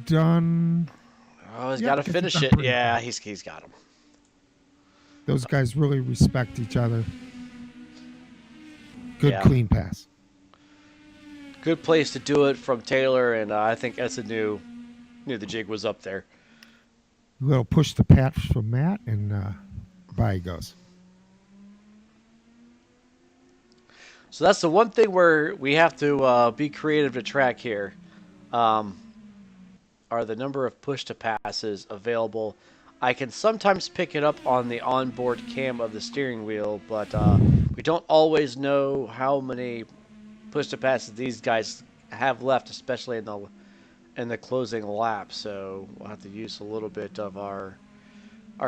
done. Oh, he's got to finish it. Yeah, he's got him. Those guys really respect each other. Good clean pass. Good place to do it from Taylor, and I think Essa knew the jig was up there. A little push the patch from Matt, and by he goes. So that's the one thing where we have to be creative to track here. are the number of push-to-passes available. I can sometimes pick it up on the onboard cam of the steering wheel, but we don't always know how many push-to-passes these guys have left, especially in the closing lap. So we'll have to use a little bit of our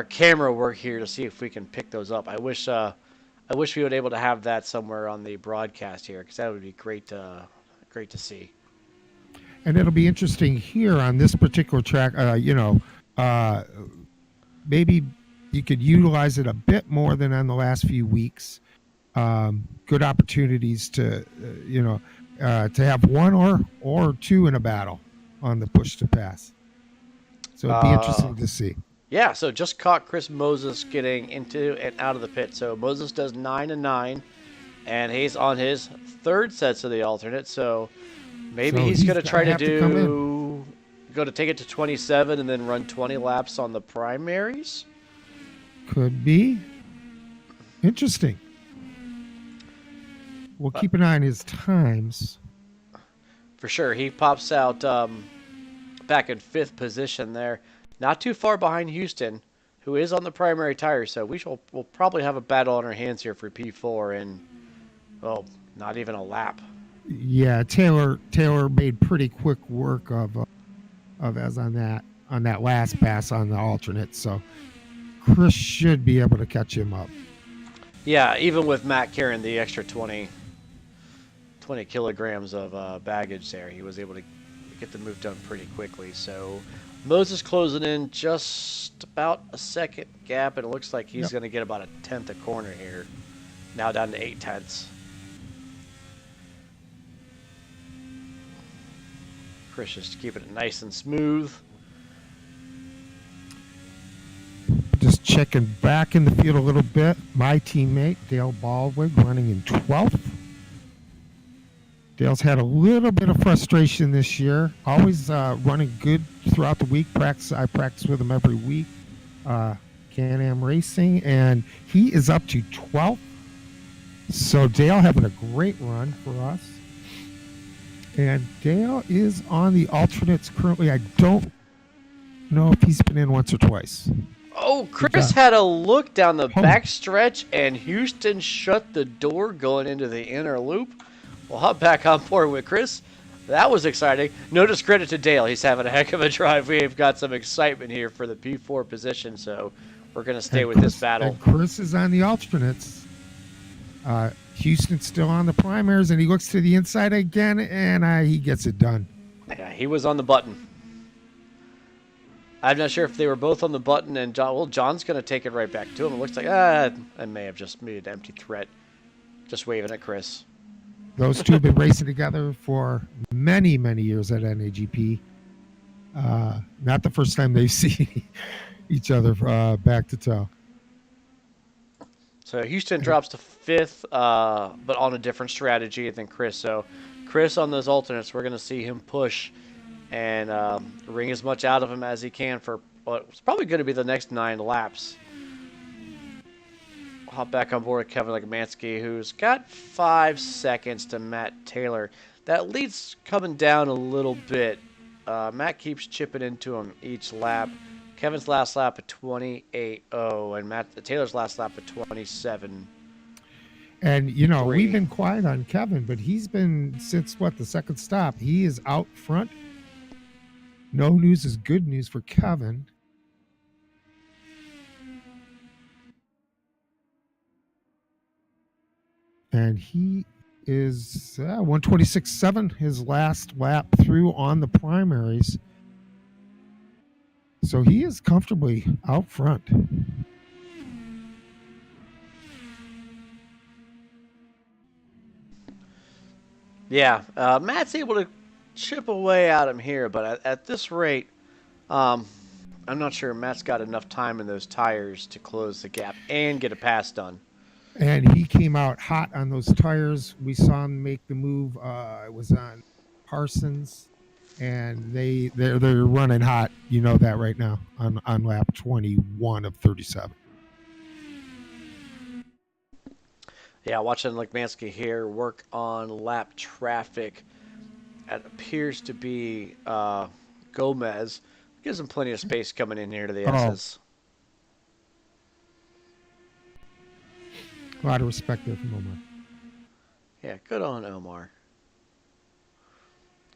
camera work here to see if we can pick those up. I wish we would be able to have that somewhere on the broadcast here, because that would be great to see. And it'll be interesting here on this particular track. Uh, maybe you could utilize it a bit more than on the last few weeks. Good opportunities to have one or two in a battle on the push to pass. So it'd be Uh, interesting to see. yeah, so just caught Chris Moses getting into and out of the pit. So Moses does 9 and 9, and he's on his third sets of the alternate. So maybe So he's he's going to gonna try to have to come in. go to take it to 27 and then run 20 laps on the primaries. Could be interesting. We'll But keep an eye on his times. for sure, he pops out back in fifth position there, not too far behind Houston, who is on the primary tire. So we'll probably have a battle on our hands here for P4 in, oh, not even a lap. Yeah, Taylor made pretty quick work of as on that last pass on the alternate. So Chris should be able to catch him up. Yeah, even with Matt carrying the extra 20 kilograms of baggage there, he was able to get the move done pretty quickly. So Moses closing in just about a second gap, and it looks like he's Yep. going to get about a tenth a corner here. Now down to 8/10. Chris just keeping it nice and smooth. Just checking back in the field a little bit. My teammate Dale Baldwin running in 12th. Dale's had a little bit of frustration this year. Always running good throughout the week. I practice with him every week. Can-Am Racing, and he is up to 12th. So Dale having a great run for us. And Dale is on the alternates currently. I don't know if he's been in once or twice. Oh, Chris had a look down the back stretch, and Houston shut the door going into the inner loop. We'll hop back on board with Chris. That was exciting. No discredit to Dale. He's having a heck of a drive. We've got some excitement here for the P4 position, so we're going to stay with this battle. And Chris is on the alternates. Houston's still on the primaries, and he looks to the inside again, and he gets it done. Yeah, he was on the button. I'm not sure if they were both on the button, and John's going to take it right back to him. It looks like, I may have just made an empty threat. Just waving at Chris. Those two have been racing together for many, many years at NAGP. Not the first time they've seen each other back to toe. So Houston drops to fifth, but on a different strategy than Chris. So Chris on those alternates, we're going to see him push and wring as much out of him as he can for what's probably going to be the next 9 laps. I'll hop back on board with Kevin Legmansky, who's got 5 seconds to Matt Taylor. That lead's coming down a little bit. Matt keeps chipping into him each lap. Kevin's last lap at 28.0, and Matt Taylor's last lap at 27. And, we've been quiet on Kevin, but he's been, since the second stop, he is out front. No news is good news for Kevin. And he is 126.7, his last lap through on the primaries. So he is comfortably out front. Yeah, Matt's able to chip away at him here, but at this rate, I'm not sure Matt's got enough time in those tires to close the gap and get a pass done. And he came out hot on those tires. We saw him make the move. It was on Parsons, and they're running hot. You know that right now on lap 21 of 37. Yeah, watching Legmansky here work on lap traffic. It appears to be Gomez. Gives him plenty of space coming in here to the Oh, S's. a lot of respect there from Omar. Yeah, good on Omar.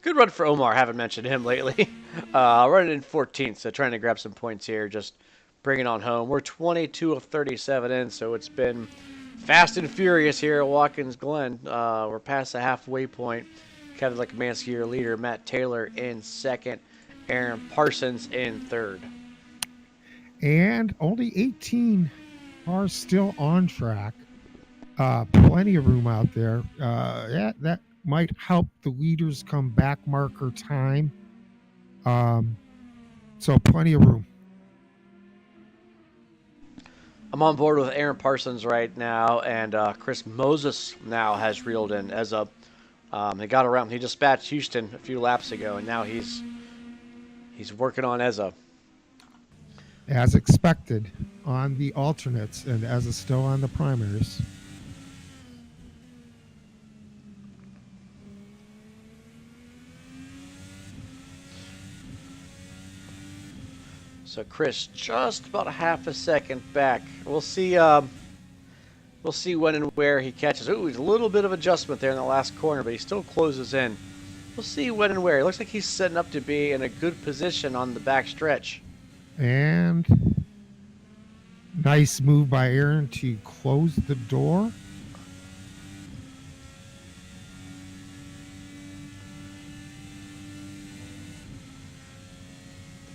Good run for Omar. Haven't mentioned him lately. Running in 14th, so trying to grab some points here. Just bring it on home. We're 22 of 37 in, so it's been fast and furious here at Watkins Glen. We're past the halfway point. Kevin Lekamanski, your leader. Matt Taylor in second. Aaron Parsons in third. And only 18 are still on track. Plenty of room out there. That might help the leaders come back marker time. So plenty of room. I'm on board with Aaron Parsons right now, and Chris Moses now has reeled in as a. He got around. He dispatched Houston a few laps ago, and now he's working on Ezza. As expected on the alternates, and as is still on the primaries. So Chris just about a half a second back. We'll see. We'll see when and where he catches. Ooh, he's a little bit of adjustment there in the last corner, but he still closes in. We'll see when and where. It looks like he's setting up to be in a good position on the back stretch. And nice move by Aaron to close the door.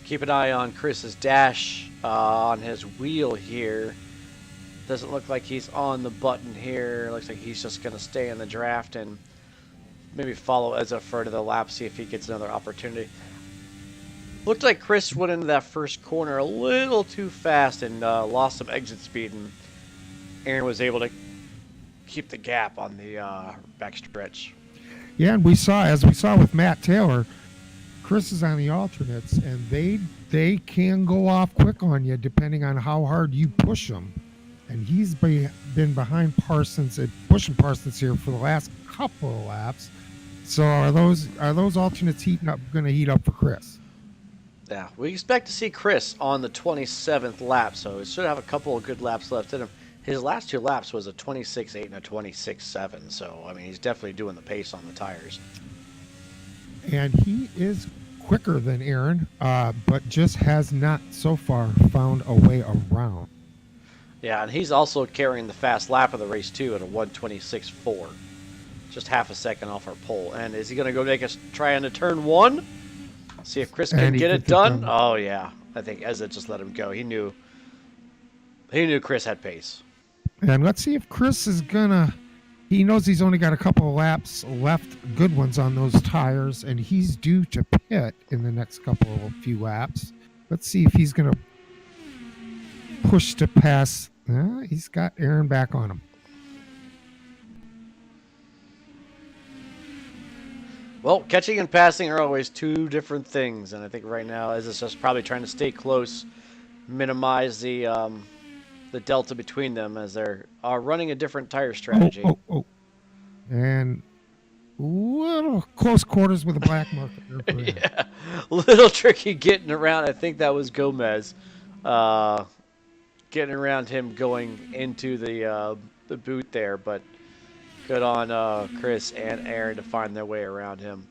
Keep an eye on Chris's dash on his wheel here. Doesn't look like he's on the button here. Looks like he's just going to stay in the draft and maybe follow Ezra further the lap, see if he gets another opportunity. Looked like Chris went into that first corner a little too fast and lost some exit speed, and Aaron was able to keep the gap on the back stretch. Yeah, and as we saw with Matt Taylor, Chris is on the alternates, and they can go off quick on you depending on how hard you push them. And he's been behind Parsons and pushing Parsons here for the last couple of laps. So are those alternates going to heat up for Chris? Yeah, we expect to see Chris on the 27th lap, so he should have a couple of good laps left in him. His last two laps was a 26.8 and a 26.7, so I mean he's definitely doing the pace on the tires. And he is quicker than Aaron, but just has not so far found a way around. Yeah, and he's also carrying the fast lap of the race too at a 126.4, just half a second off our pole. And is he going to go make us try into turn one? See if Chris can get it done. Oh yeah, I think Ezra just let him go. He knew Chris had pace. And let's see if Chris is gonna. He knows he's only got a couple of laps left, good ones on those tires, and he's due to pit in the next few laps. Let's see if he's gonna push to pass. He's got Aaron back on him. Well, catching and passing are always two different things, and I think right now Ezra's just probably trying to stay close, minimize the delta between them as they're running a different tire strategy. And little close quarters with a black marker. Yeah, a little tricky getting around. I think that was Gomez getting around him going into the boot there, but good on Chris and Aaron to find their way around him.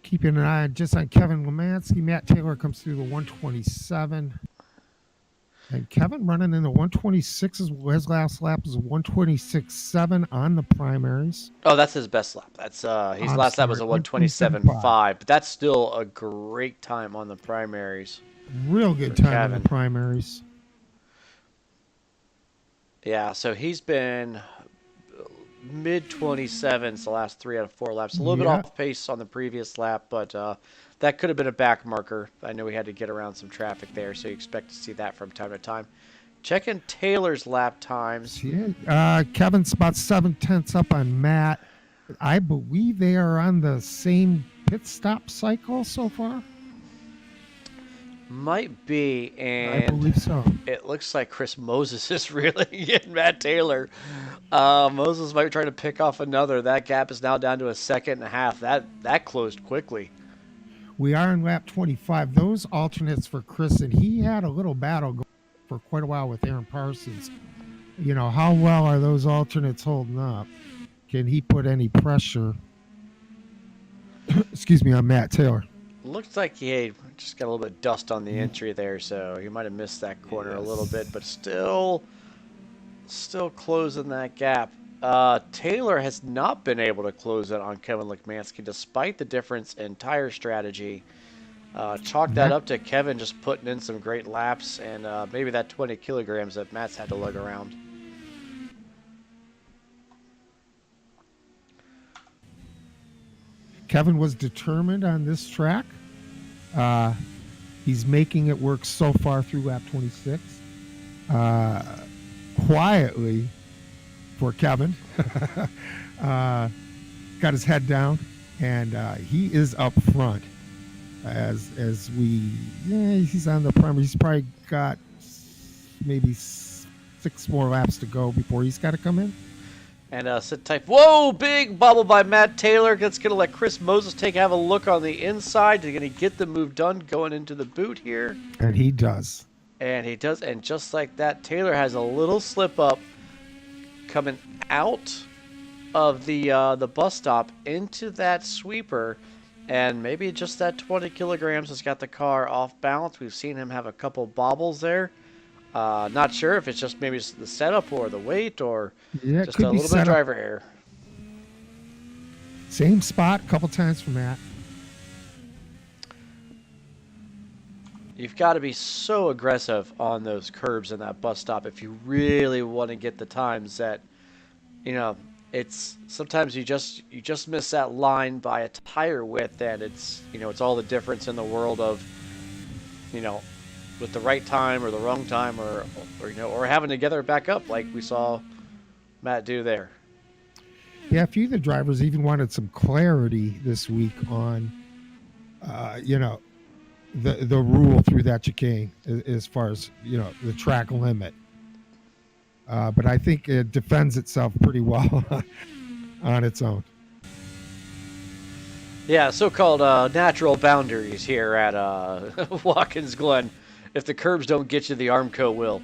Keeping an eye just on Kevin Lemansky. Matt Taylor comes through the 127. And Kevin running in the 126s. His last lap is a 126.7 on the primaries. Oh, that's his best lap. That's his last lap was a 127.5, but that's still a great time on the primaries. Real good time on the primaries. Yeah, so he's been mid 27s the last 3 out of 4 laps. A little bit off pace on the previous lap, but that could have been a back marker. I know we had to get around some traffic there, so you expect to see that from time to time. Checking Taylor's lap times. Yeah, Kevin's about 7/10 up on Matt. I believe they are on the same pit stop cycle so far. Might be, I and believe so. it looks like Chris Moses is really getting Matt Taylor. Moses might be trying to pick off another. That gap is now down to a second and a half. That closed quickly. We are in lap 25. Those alternates for Chris, and he had a little battle going for quite a while with Aaron Parsons. You know, how well are those alternates holding up? Can he put any pressure, excuse me, on Matt Taylor? Looks like he had just got a little bit of dust on the entry there, so he might have missed that corner a little bit, Yes. but still closing that gap. Taylor has not been able to close it on Kevin Lekmansky despite the difference in tire strategy. Chalk that That up to Kevin just putting in some great laps and maybe that 20 kilograms that Matt's had to lug around. Kevin was determined on this track. Uh, he's making it work so far through lap 26. Uh, quietly for Kevin, got his head down, and he is up front. As we, yeah, he's on the primary. He's probably got maybe 6 more laps to go before he's got to come in. And sit tight. Whoa, big bubble by Matt Taylor. That's going to let Chris Moses have a look on the inside. They're going to get the move done going into the boot here. And he does. And he does. And just like that, Taylor has a little slip up coming out of the bus stop into that sweeper. And maybe just that 20 kilograms has got the car off balance. We've seen him have a couple bobbles there. Not sure if it's just maybe just the setup or the weight or Yeah, just could a be little bit of set up. driver error. Same spot a couple times for Matt. You've got to be so aggressive on those curbs in that bus stop if you really want to get the times that, it's sometimes you just miss that line by a tire width, and it's all the difference in the world of, with the right time or the wrong time or having to gather it back up like we saw Matt do there. Yeah, a few of the drivers even wanted some clarity this week on, the rule through that chicane as far as the track limit. But I think it defends itself pretty well on its own. Yeah, so-called natural boundaries here at Watkins Glen. If the curbs don't get you, the Armco will.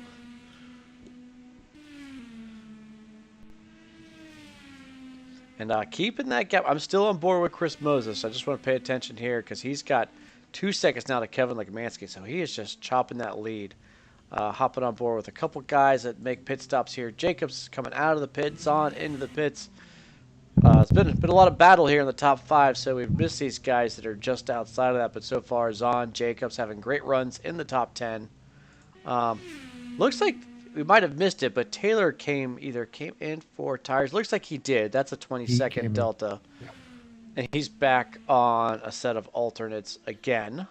And keeping that gap, I'm still on board with Chris Moses. I just want to pay attention here because he's got 2 seconds now to Kevin Lekmansky, so he is just chopping that lead. Hopping on board with a couple guys that make pit stops here. Jacobs coming out of the pits, on into the pits. It's been a lot of battle here in the top 5, so we've missed these guys that are just outside of that, but so far Zahn, Jacobs having great runs in the top 10. Looks like we might have missed it, but Taylor came in for tires. Looks like he did. That's a 20-second delta. Yep. And he's back on a set of alternates again.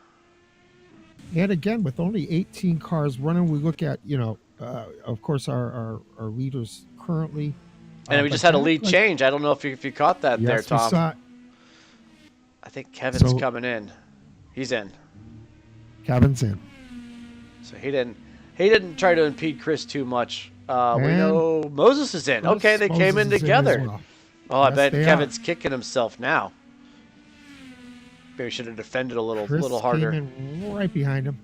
And again, with only 18 cars running, we look at, of course, our leaders currently. And we just had a lead change. I don't know if you caught that there, Tom. We saw it. I think Kevin's coming in. He's in. Kevin's in. So he didn't try to impede Chris too much. We know Moses is in. Okay, they came in together. Well. Oh, I bet Kevin's kicking himself now. Maybe should have defended a little harder. Came in right behind him.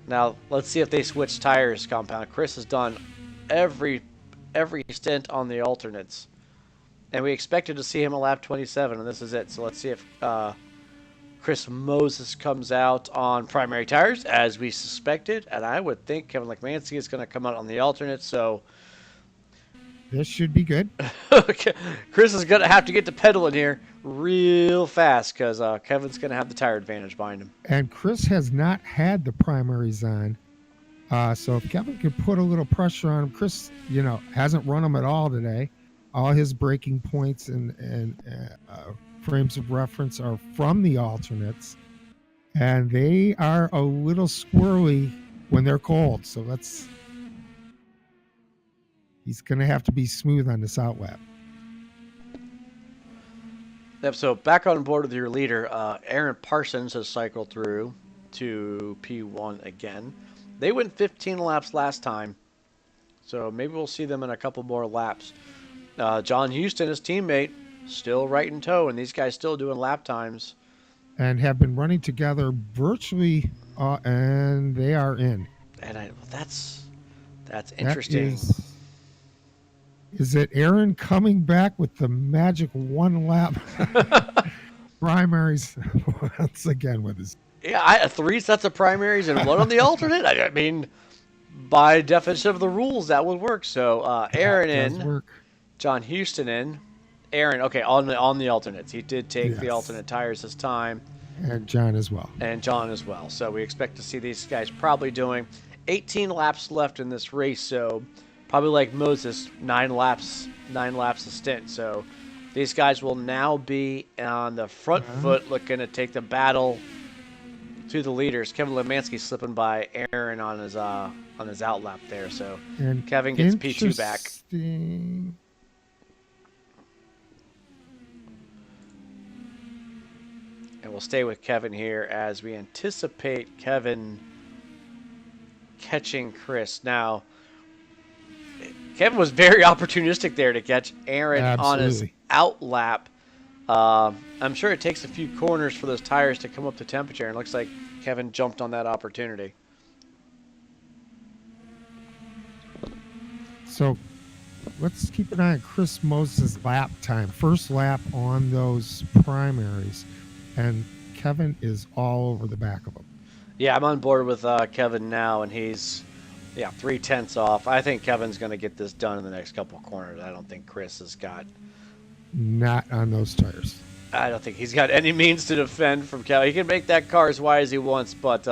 Now let's see if they switch tires. Compound. Chris has done every stint on the alternates, and we expected to see him at lap 27, and this is it. So let's see if Chris Moses comes out on primary tires as we suspected, and I would think Kevin Lekmansky is going to come out on the alternates. So this should be good. Okay. Chris is going to have to get to pedaling here real fast because Kevin's going to have the tire advantage behind him. And Chris has not had the primaries on. So if Kevin could put a little pressure on him, Chris, hasn't run them at all today. All his breaking points and frames of reference are from the alternates. And they are a little squirrely when they're cold. So he's going to have to be smooth on this outlap. Yep, so back on board with your leader. Aaron Parsons has cycled through. to P1 again. They went 15 laps last time, so maybe we'll see them in a couple more laps. John Houston, his teammate, still right in tow, and these guys still doing lap times. And have been running together virtually, and they are in. And that's That interesting. is it Aaron coming back with the magic 1 lap primaries once again with his. Yeah, 3 sets of primaries and 1 on the alternate. I mean, by definition of the rules, that would work. So Aaron That does in, work. John Houston in, Aaron. Okay, on the alternates, he did take the Yes. alternate tires this time, And John as well. and John as well. So we expect to see these guys probably doing 18 laps left in this race. So probably like Moses, 9 laps a stint. So these guys will now be on the front foot, looking to take the battle to the leaders. Kevin Lemansky slipping by Aaron on his out lap there. So And Kevin gets P2 back. interesting. And we'll stay with Kevin here as we anticipate Kevin catching Chris. Now, Kevin was very opportunistic there to catch Aaron on his Absolutely. out lap. I'm sure it takes a few corners for those tires to come up to temperature, and it looks like Kevin jumped on that opportunity. So let's keep an eye on Chris Moses' lap time. First lap on those primaries. And Kevin is all over the back of him. Yeah, I'm on board with Kevin now, and he's 3/10 off. I think Kevin's going to get this done in the next couple corners. I don't think Chris has got. Not on those tires. I don't think he's got any means to defend from Kevin. He can make that car as wide as he wants, but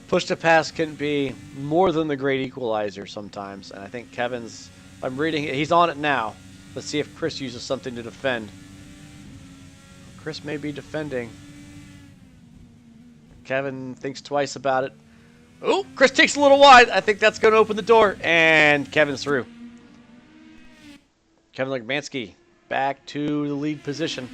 push to pass can be more than the great equalizer sometimes. And I think Kevin's. I'm reading it. He's on it now. Let's see if Chris uses something to defend. Chris may be defending. Kevin thinks twice about it. Oh, Chris takes a little wide. I think that's going to open the door. And Kevin's through. Kevin Lemansky back to the lead position.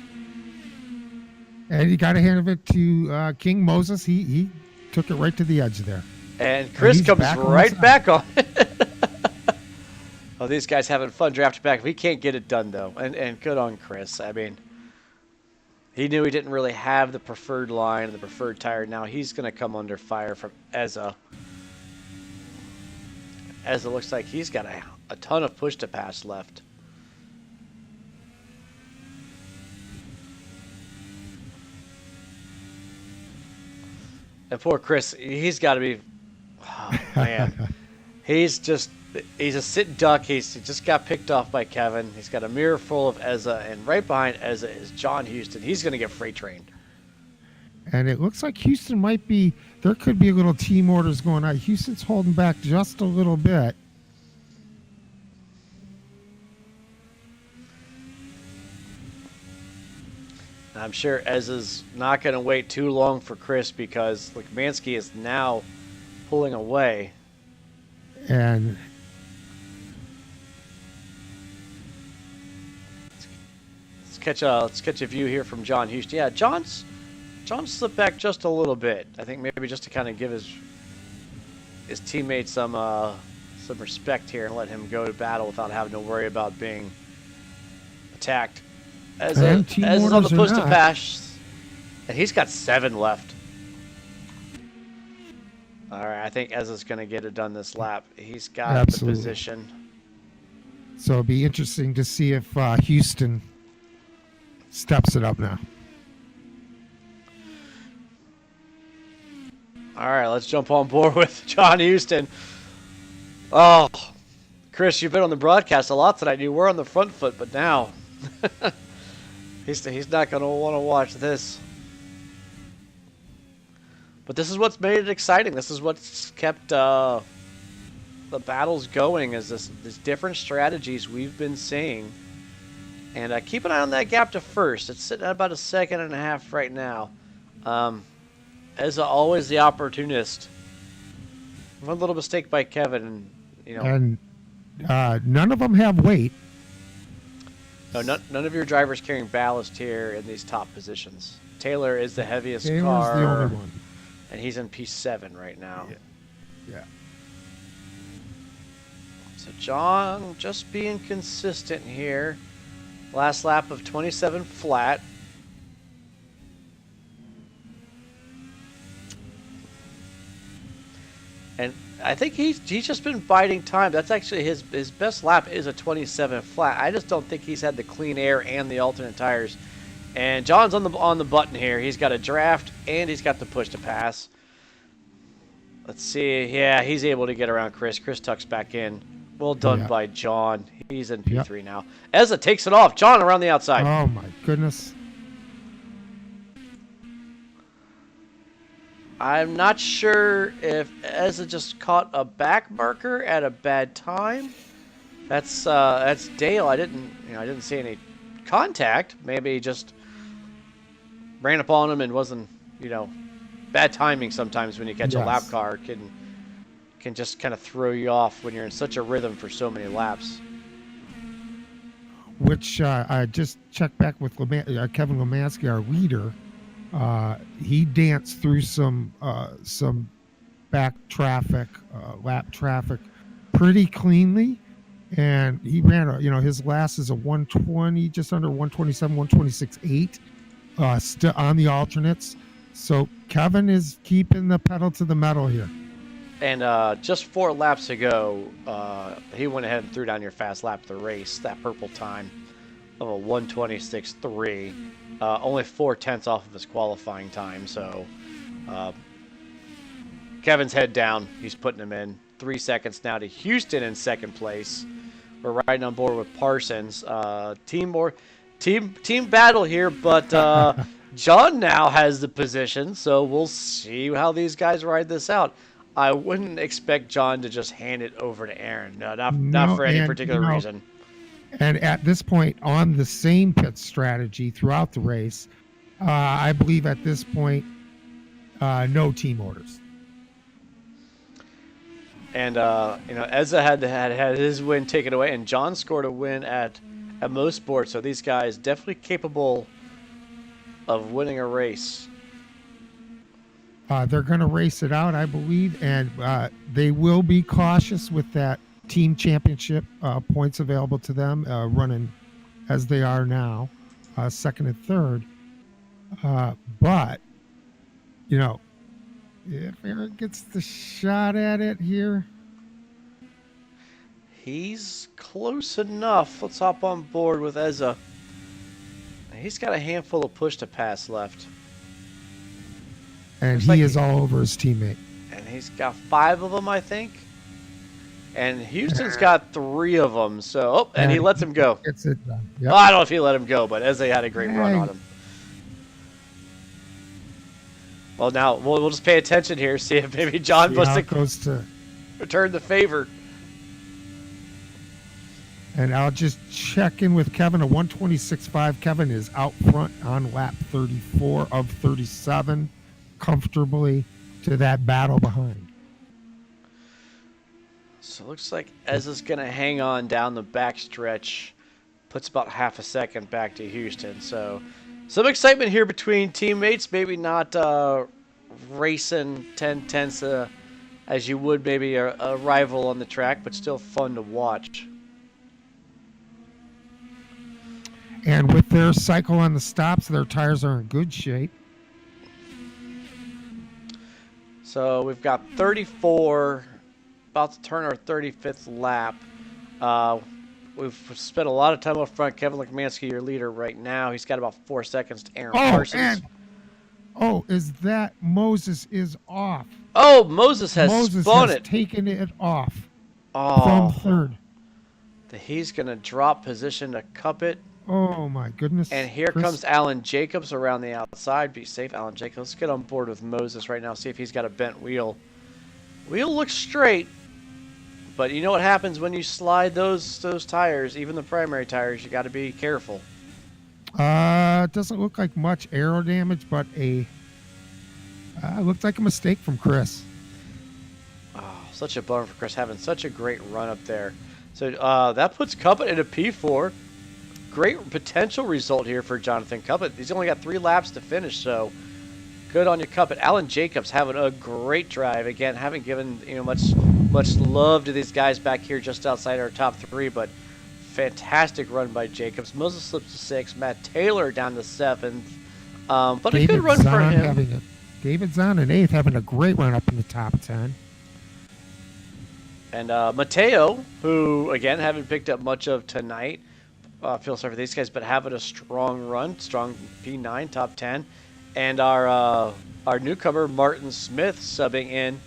And you got to hand it to King Moses. He took it right to the edge there. And Chris he's comes back on right side. back on it. Oh, these guys having fun drafting back. We can't get it done, though. And good on Chris. I mean, he knew he didn't really have the preferred line and the preferred tire. Now he's going to come under fire from Ezza. Ezza looks like he's got a ton of push to pass left. And poor Chris, he's got to be, oh, man. He's a sit duck. He just got picked off by Kevin. He's got a mirror full of Ezza, and right behind Ezza is John Houston. He's going to get freight trained. And it looks like Houston might be, there could be a little team orders going on. Houston's holding back just a little bit. I'm sure Ezza's not going to wait too long for Chris because Lemansky is now pulling away. And let's catch a view here from John Houston. Yeah, John slipped back just a little bit. I think maybe just to kind of give his teammates some respect here and let him go to battle without having to worry about being attacked. Ezza's on the push to pass, and he's got 7 left. All right, I think Ezza's going to get it done this lap. He's got Absolutely. the position. So it'll be interesting to see if Houston steps it up now. All right, let's jump on board with John Houston. Oh, Chris, you've been on the broadcast a lot tonight. You were on the front foot, but now he's not going to want to watch this. But this is what's made it exciting. This is what's kept the battles going, is these different strategies we've been seeing. And keep an eye on that gap to first. It's sitting at about 1.5 seconds right now. As always, the opportunist. One little mistake by Kevin, And none of them have weight. No, none of your drivers carrying ballast here in these top positions. Taylor is the heaviest Taylor's car. the only one. and he's in P7 right now. Yeah. So John just being consistent here. Last lap of 27 flat. And I think he's just been biding time. That's actually his best lap is a 27 flat. I just don't think he's had the clean air and the alternate tires. And John's on the button here. He's got a draft and he's got the push to pass. Let's see. Yeah, he's able to get around Chris. Chris tucks back in. Well done by John. He's in P3 now. Ezza takes it off. John around the outside. Oh my goodness. I'm not sure if Ezza just caught a back marker at a bad time. That's Dale. I didn't see any contact. Maybe he just ran up on him and wasn't, bad timing sometimes when you catch a lap car can just kind of throw you off when you're in such a rhythm for so many laps. Which I just checked back with Kevin Lemansky, our leader. He danced through some back traffic, lap traffic, pretty cleanly, and he ran. His last is a 120, just under 127, 126.8, still on the alternates. So Kevin is keeping the pedal to the metal here. And just 4 laps ago, he went ahead and threw down your fast lap of the race, that purple time of a 126.3. Only 4/10 off of his qualifying time, so Kevin's head down. He's putting him in 3 seconds now to Houston in second place. We're riding on board with Parsons. Team battle here, but John now has the position, so we'll see how these guys ride this out. I wouldn't expect John to just hand it over to Aaron. No, not for any particular reason. And at this point, on the same pit strategy throughout the race, I believe at this point, no team orders. And Ezza had his win taken away, and John scored a win at most boards. So these guys definitely capable of winning a race. They're going to race it out, I believe, and they will be cautious with that team championship points available to them, running as they are now, second and third. But, if Aaron gets the shot at it here. He's close enough. Let's hop on board with Ezza. He's got a handful of push to pass left. And he is all over his teammate. And he's got 5 of them, I think. And Houston's got 3 of them. So, and he lets him go. Gets it done. Yep. Well, I don't know if he let him go, but Ezza had a great run on him. Well, now we'll just pay attention here, see if maybe John wants to return the favor. And I'll just check in with Kevin. A 126.5. Kevin is out front on lap 34 of 37, comfortably to that battle behind. So it looks like Ezza's going to hang on down the backstretch. Puts about half a second back to Houston. So some excitement here between teammates. Maybe not racing 10/10 as you would maybe a rival on the track, but still fun to watch. And with their cycle on the stops, their tires are in good shape. So we've got 34, about to turn our 35th lap. We've spent a lot of time up front. Kevin Lemansky, your leader right now. He's got about 4 seconds to Aaron Parsons. Is that Moses is off? Oh, Moses has spun it. Taken it off from third. He's going to drop position to cup it. Oh, my goodness. And here comes Alan Jacobs around the outside. Be safe, Alan Jacobs. Let's get on board with Moses right now, see if he's got a bent wheel. Wheel looks straight, but you know what happens when you slide those tires, even the primary tires, you got to be careful. It doesn't look like much aero damage, but looked like a mistake from Chris. Oh, such a bummer for Chris, having such a great run up there. So that puts Cuppet in a P4. Great potential result here for Jonathan Cuppet. He's only got 3 laps to finish, so Good on your Cuppet. Alan Jacobs having a great drive. Again, haven't given much love to these guys back here just outside our top three, but fantastic run by Jacobs. Moses slips to 6. Matt Taylor down to 7th. But a good run for him. David Zahn in 8th, having a great run up in the top 10. And Mateo, who, again, haven't picked up much of tonight. Feel sorry for these guys, but having a strong run. Strong P9, top 10. And our newcomer, Martin Smith, subbing in.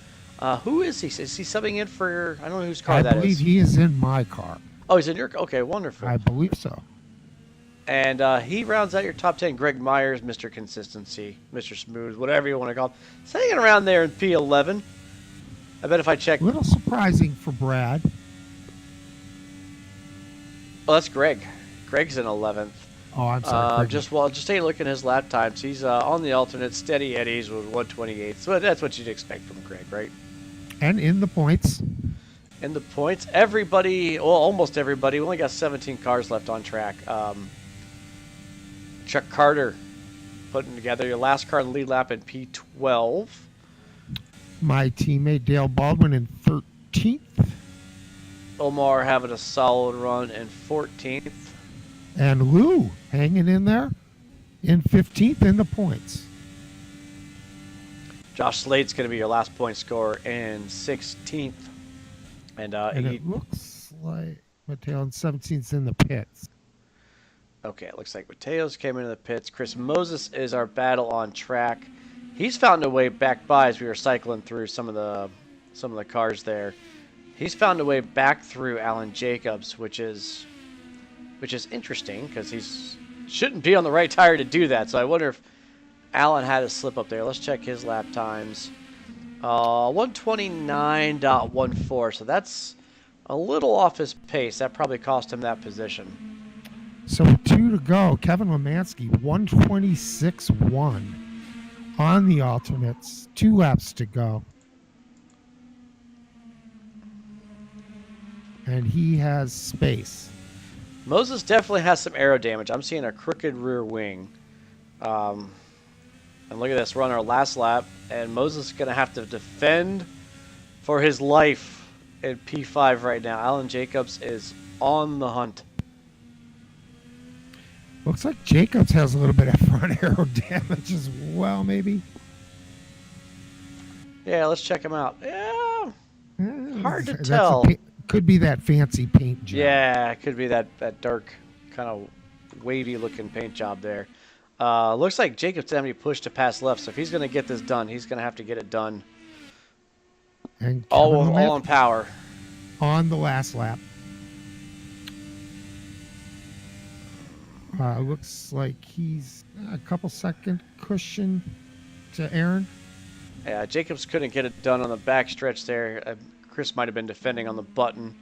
Who is he? Is he subbing in for, I don't know whose car that is. I believe he is in my car. Oh, he's in your car? Okay, wonderful. I believe so. And he rounds out your top 10. Greg Myers, Mr. Consistency, Mr. Smooth, whatever you want to call him. He's hanging around there in P11. I bet if I check... A little surprising for Brad. Oh, that's Greg. Greg's in 11th. Oh, I'm sorry. Just take a look at his lap times. He's on the alternate, steady eddies with 128. So that's what you'd expect from Greg, right? And in the points. In the points, everybody, well, almost everybody. We only got 17 cars left on track. Chuck Carter putting together your last car in the lead lap in P12. My teammate Dale Baldwin in 13th. Omar having a solid run in 14th. And Lou hanging in there in 15th in the points. Josh Slade's going to be your last point scorer in 16th. And it looks like Mateo in 17th in the pits. Okay, it looks like Mateo's came into the pits. Chris Moses is our battle on track. He's found a way back by as we were cycling through some of the cars there. He's found a way back through Alan Jacobs, which is interesting because he's shouldn't be on the right tire to do that. So I wonder if Alan had a slip up there. Let's check his lap times. 129.14. So that's a little off his pace. That probably cost him that position. So 2 to go. Kevin Lemansky, 126.1 on the alternates. 2 laps to go. And he has space. Moses definitely has some aero damage. I'm seeing a crooked rear wing. And look at this. We're on our last lap. And Moses is going to have to defend for his life in P5 right now. Alan Jacobs is on the hunt. Looks like Jacobs has a little bit of front aero damage as well, maybe. Yeah, let's check him out. Yeah, hard to tell. Could be that fancy paint job. Yeah, it could be that dark, kind of wavy-looking paint job there. Looks like Jacobs didn't have any push to pass left, so if he's going to get this done, he's going to have to get it done. And all on power. On the last lap. Looks like he's a couple second cushion to Aaron. Yeah, Jacobs couldn't get it done on the back stretch there. Chris might have been defending on the button.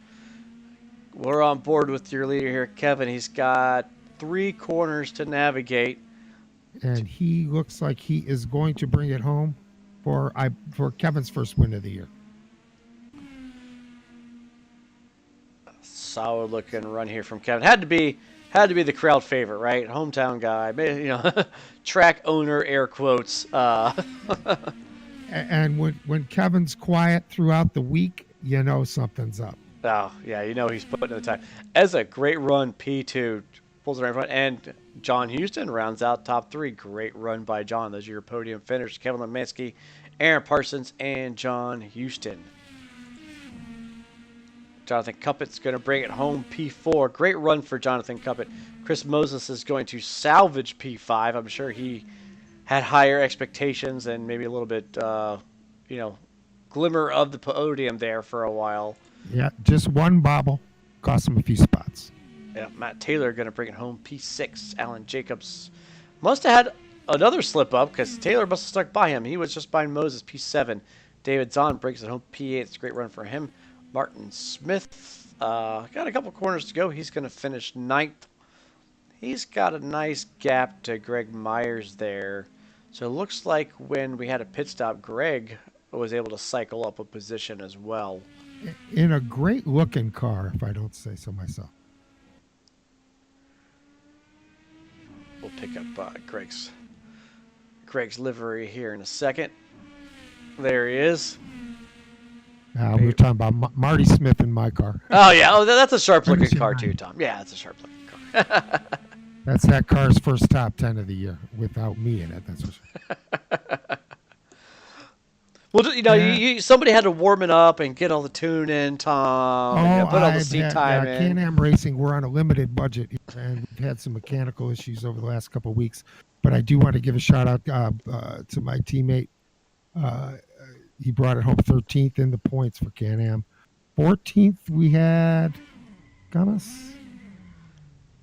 We're on board with your leader here, Kevin. He's got 3 corners to navigate. And he looks like he is going to bring it home for Kevin's first win of the year. Solid looking run here from Kevin. Had to be the crowd favorite, right? Hometown guy, track owner, air quotes. And when Kevin's quiet throughout the week, you know something's up. Oh, yeah, he's putting in the time. As a great run, P2 pulls it right in front. And John Houston rounds out top 3. Great run by John. Those are your podium finishes. Kevin Lemansky, Aaron Parsons, and John Houston. Jonathan Cuppet's going to bring it home, P4. Great run for Jonathan Cuppet. Chris Moses is going to salvage P5. I'm sure he had higher expectations and maybe a little bit, glimmer of the podium there for a while. Yeah, just one bobble. Cost him a few spots. Yeah, Matt Taylor going to bring it home, P6. Alan Jacobs must have had another slip up because Taylor must have stuck by him. He was just behind Moses, P7. David Zahn brings it home, P8. It's a great run for him. Martin Smith got a couple corners to go. He's going to finish 9th. He's got a nice gap to Greg Myers there. So it looks like when we had a pit stop, Greg was able to cycle up a position as well. In a great looking car, if I don't say so myself. We'll pick up Greg's Greg's livery here in a second. There he is. We were talking about Marty Smith in my car. Oh, yeah. Oh, that's a sharp-looking car, too, Tom. Yeah, that's a sharp-looking car. That's that car's first top 10 of the year without me in it. That's for sure. Well, somebody had to warm it up and get all the tune in, Tom. And, put all the seat time in. Can-Am Racing, we're on a limited budget, and we've had some mechanical issues over the last couple of weeks. But I do want to give a shout out to my teammate. He brought it home 13th in the points for Can-Am. 14th, we had Gummas.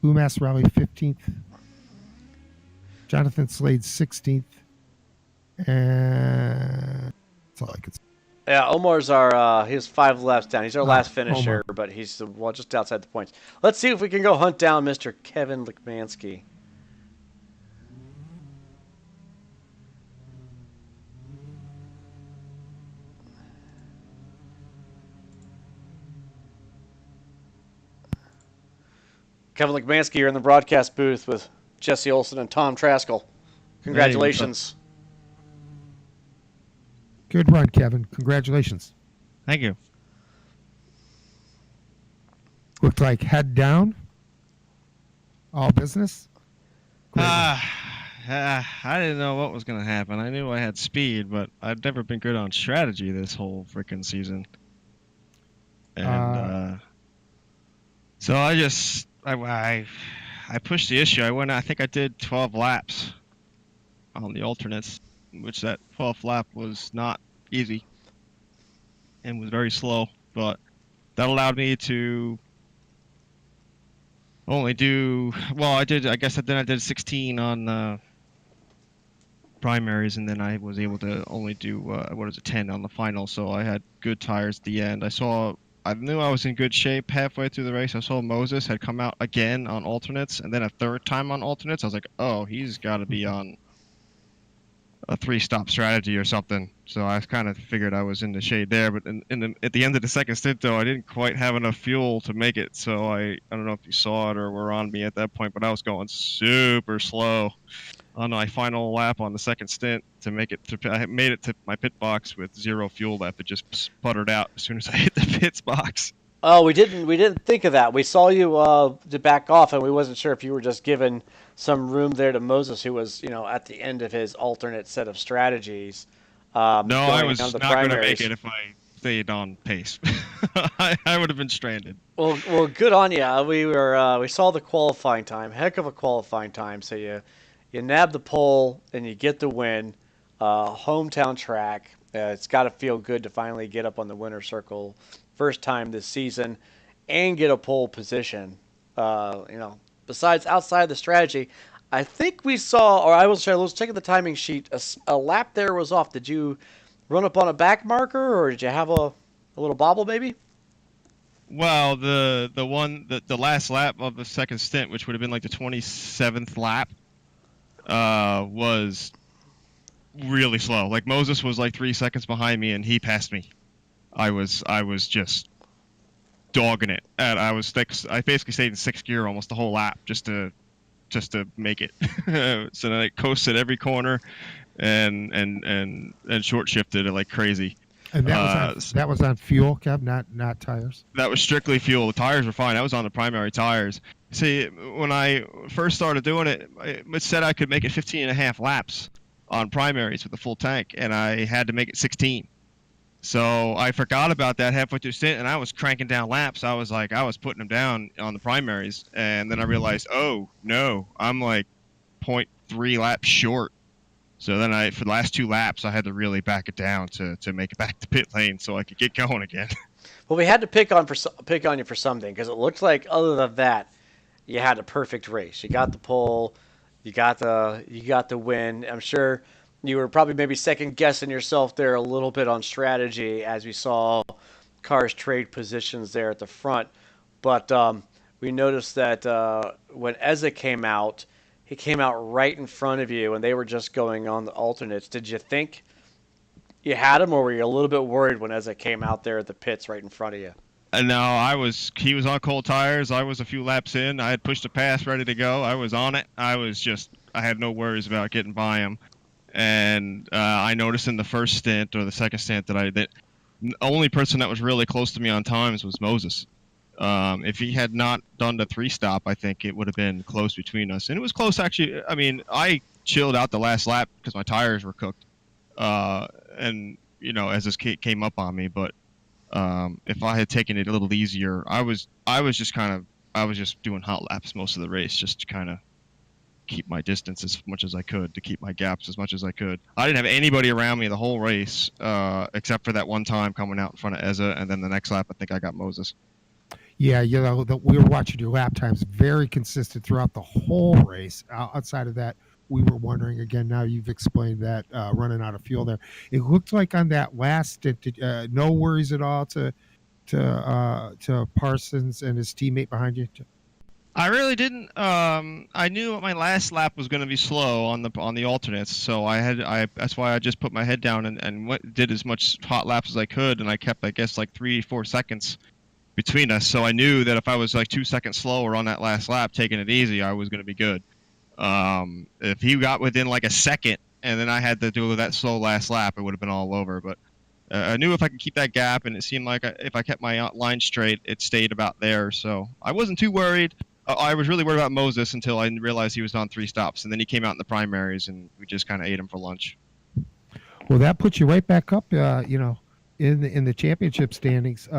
UMass Rally 15th. Jonathan Slade 16th. And that's all I could say. Yeah, Omar's he has 5 laps down. He's our last finisher, Omar. but he's just outside the points. Let's see if we can go hunt down Mr. Kevin Lickmansky. Kevin Lickmansky, you're in the broadcast booth with Jesse Olson and Tom Traskell. Congratulations. Good run, Kevin. Congratulations. Thank you. Looked like head down. All business. I didn't know what was going to happen. I knew I had speed, but I've never been good on strategy this whole freaking season. And so I pushed the issue. I think I did 12 laps on the alternates, which that 12th lap was not easy and was very slow, but that allowed me to only do, well, I did 16 on primaries, and then I was able to only do 10 on the final. So I had good tires at the end. I knew I was in good shape halfway through the race. I saw Moses had come out again on alternates, and then a third time on alternates. I was like, oh, he's got to be on a 3-stop strategy or something. So I kind of figured I was in the shade there. But at the end of the second stint, though, I didn't quite have enough fuel to make it. So I don't know if you saw it or were on me at that point, but I was going super slow on my final lap on the second stint to make it. I made it to my pit box with 0 fuel left. It just sputtered out as soon as I hit the pits box. Oh, we didn't think of that. We saw you to back off, and we wasn't sure if you were just giving some room there to Moses, who was at the end of his alternate set of strategies. No, I was not going to make it if I stayed on pace. I would have been stranded. Well, good on you. We saw the qualifying time, heck of a qualifying time. So you nab the pole and you get the win. Hometown track. It's got to feel good to finally get up on the winner's circle. First time this season, and get a pole position. Besides outside the strategy, I think we saw, or I was checking the timing sheet. A lap there was off. Did you run up on a back marker, or did you have a little bobble, maybe? Well, the last lap of the second stint, which would have been like the 27th lap, was really slow. Like Moses was like 3 seconds behind me, and he passed me. I was just dogging it, and I basically stayed in 6th gear almost the whole lap just to make it. So then I coasted every corner, and short shifted it like crazy. And that was on fuel, Kev, not tires. That was strictly fuel. The tires were fine. I was on the primary tires. See, when I first started doing it, it said I could make it 15 and a half laps on primaries with the full tank, and I had to make it 16. So I forgot about that halfway through stint, and I was cranking down laps. I was putting them down on the primaries, and then I realized, oh no, I'm like 0.3 laps short. So then for the last 2 laps, I had to really back it down to make it back to pit lane so I could get going again. Well, we had to pick on you for something, because it looked like other than that, you had a perfect race. You got the pole, you got the win. I'm sure you were probably maybe second guessing yourself there a little bit on strategy as we saw cars trade positions there at the front. But we noticed that when Ezra came out, he came out right in front of you, and they were just going on the alternates. Did you think you had him, or were you a little bit worried when Ezra came out there at the pits right in front of you? No, he was on cold tires. I was a few laps in. I had pushed a pass ready to go. I was on it. I had no worries about getting by him. and I noticed in the first stint or the second stint that the only person that was really close to me on times was Moses. If he had not done the 3-stop, I think it would have been close between us, and it was close actually. I mean, I chilled out the last lap because my tires were cooked, and as this came up on me, but if I had taken it a little easier, I was just doing hot laps most of the race just to kind of keep my distance as much as I could, to keep my gaps as much as I could. I didn't have anybody around me the whole race, except for that one time coming out in front of Ezza, and then the next lap I think I got Moses. Yeah, we were watching your lap times, very consistent throughout the whole race. Outside of that, we were wondering again. Now you've explained that running out of fuel there. It looked like on that last stint, no worries at all to Parsons and his teammate behind you. I really didn't. I knew my last lap was going to be slow on the alternates, so that's why I just put my head down and did as much hot laps as I could, and I kept, I guess, like 3-4 seconds between us. So I knew that if I was like 2 seconds slower on that last lap, taking it easy, I was going to be good. If he got within like a second, and then I had to do that slow last lap, it would have been all over. But I knew if I could keep that gap, and it seemed like if I kept my line straight, it stayed about there. So I wasn't too worried. I was really worried about Moses until I realized he was on 3 stops, and then he came out in the primaries, and we just kind of ate him for lunch. Well, that puts you right back up, in the championship standings.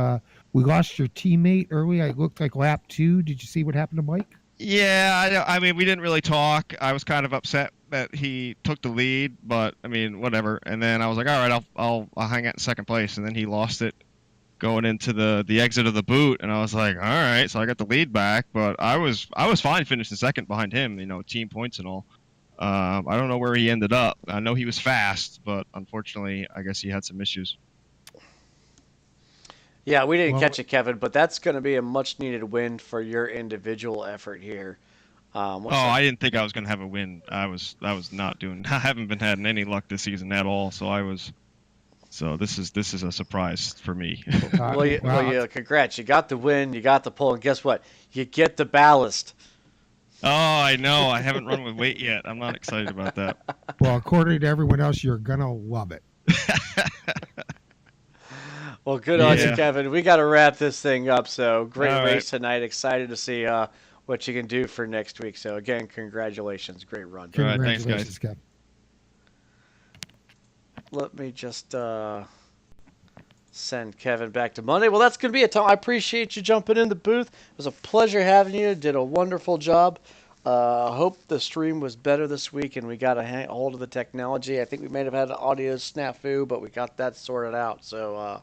We lost your teammate early. I looked like lap 2. Did you see what happened to Mike? Yeah, I mean, we didn't really talk. I was kind of upset that he took the lead, but I mean, whatever. And then I was like, all right, I'll hang out in second place, and then he lost it going into the exit of the boot, and I was like, all right, so I got the lead back, but I was fine finishing second behind him, team points and all. I don't know where he ended up. I know he was fast, but unfortunately, I guess he had some issues. Yeah, we didn't catch it, Kevin, but that's going to be a much-needed win for your individual effort here. I didn't think I was going to have a win. I was not doing. I haven't been having any luck this season at all. So this is a surprise for me. Well, congrats! You got the win, you got the pole, and guess what? You get the ballast. Oh, I know. I haven't run with weight yet. I'm not excited about that. Well, according to everyone else, you're gonna love it. Well, good on you, Kevin. We got to wrap this thing up. So great race tonight. Excited to see what you can do for next week. So again, congratulations. Great run. All right, thanks, guys. Kevin. Let me just send Kevin back to Monday. Well, that's going to be it, Tom. I appreciate you jumping in the booth. It was a pleasure having you. Did a wonderful job. I hope the stream was better this week and we got a hold of the technology. I think we may have had an audio snafu, but we got that sorted out. So,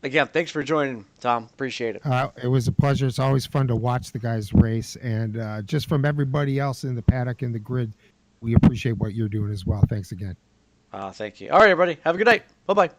again, thanks for joining, Tom. Appreciate it. It was a pleasure. It's always fun to watch the guys race. And just from everybody else in the paddock and the grid, we appreciate what you're doing as well. Thanks again. Thank you. All right, everybody. Have a good night. Bye-bye.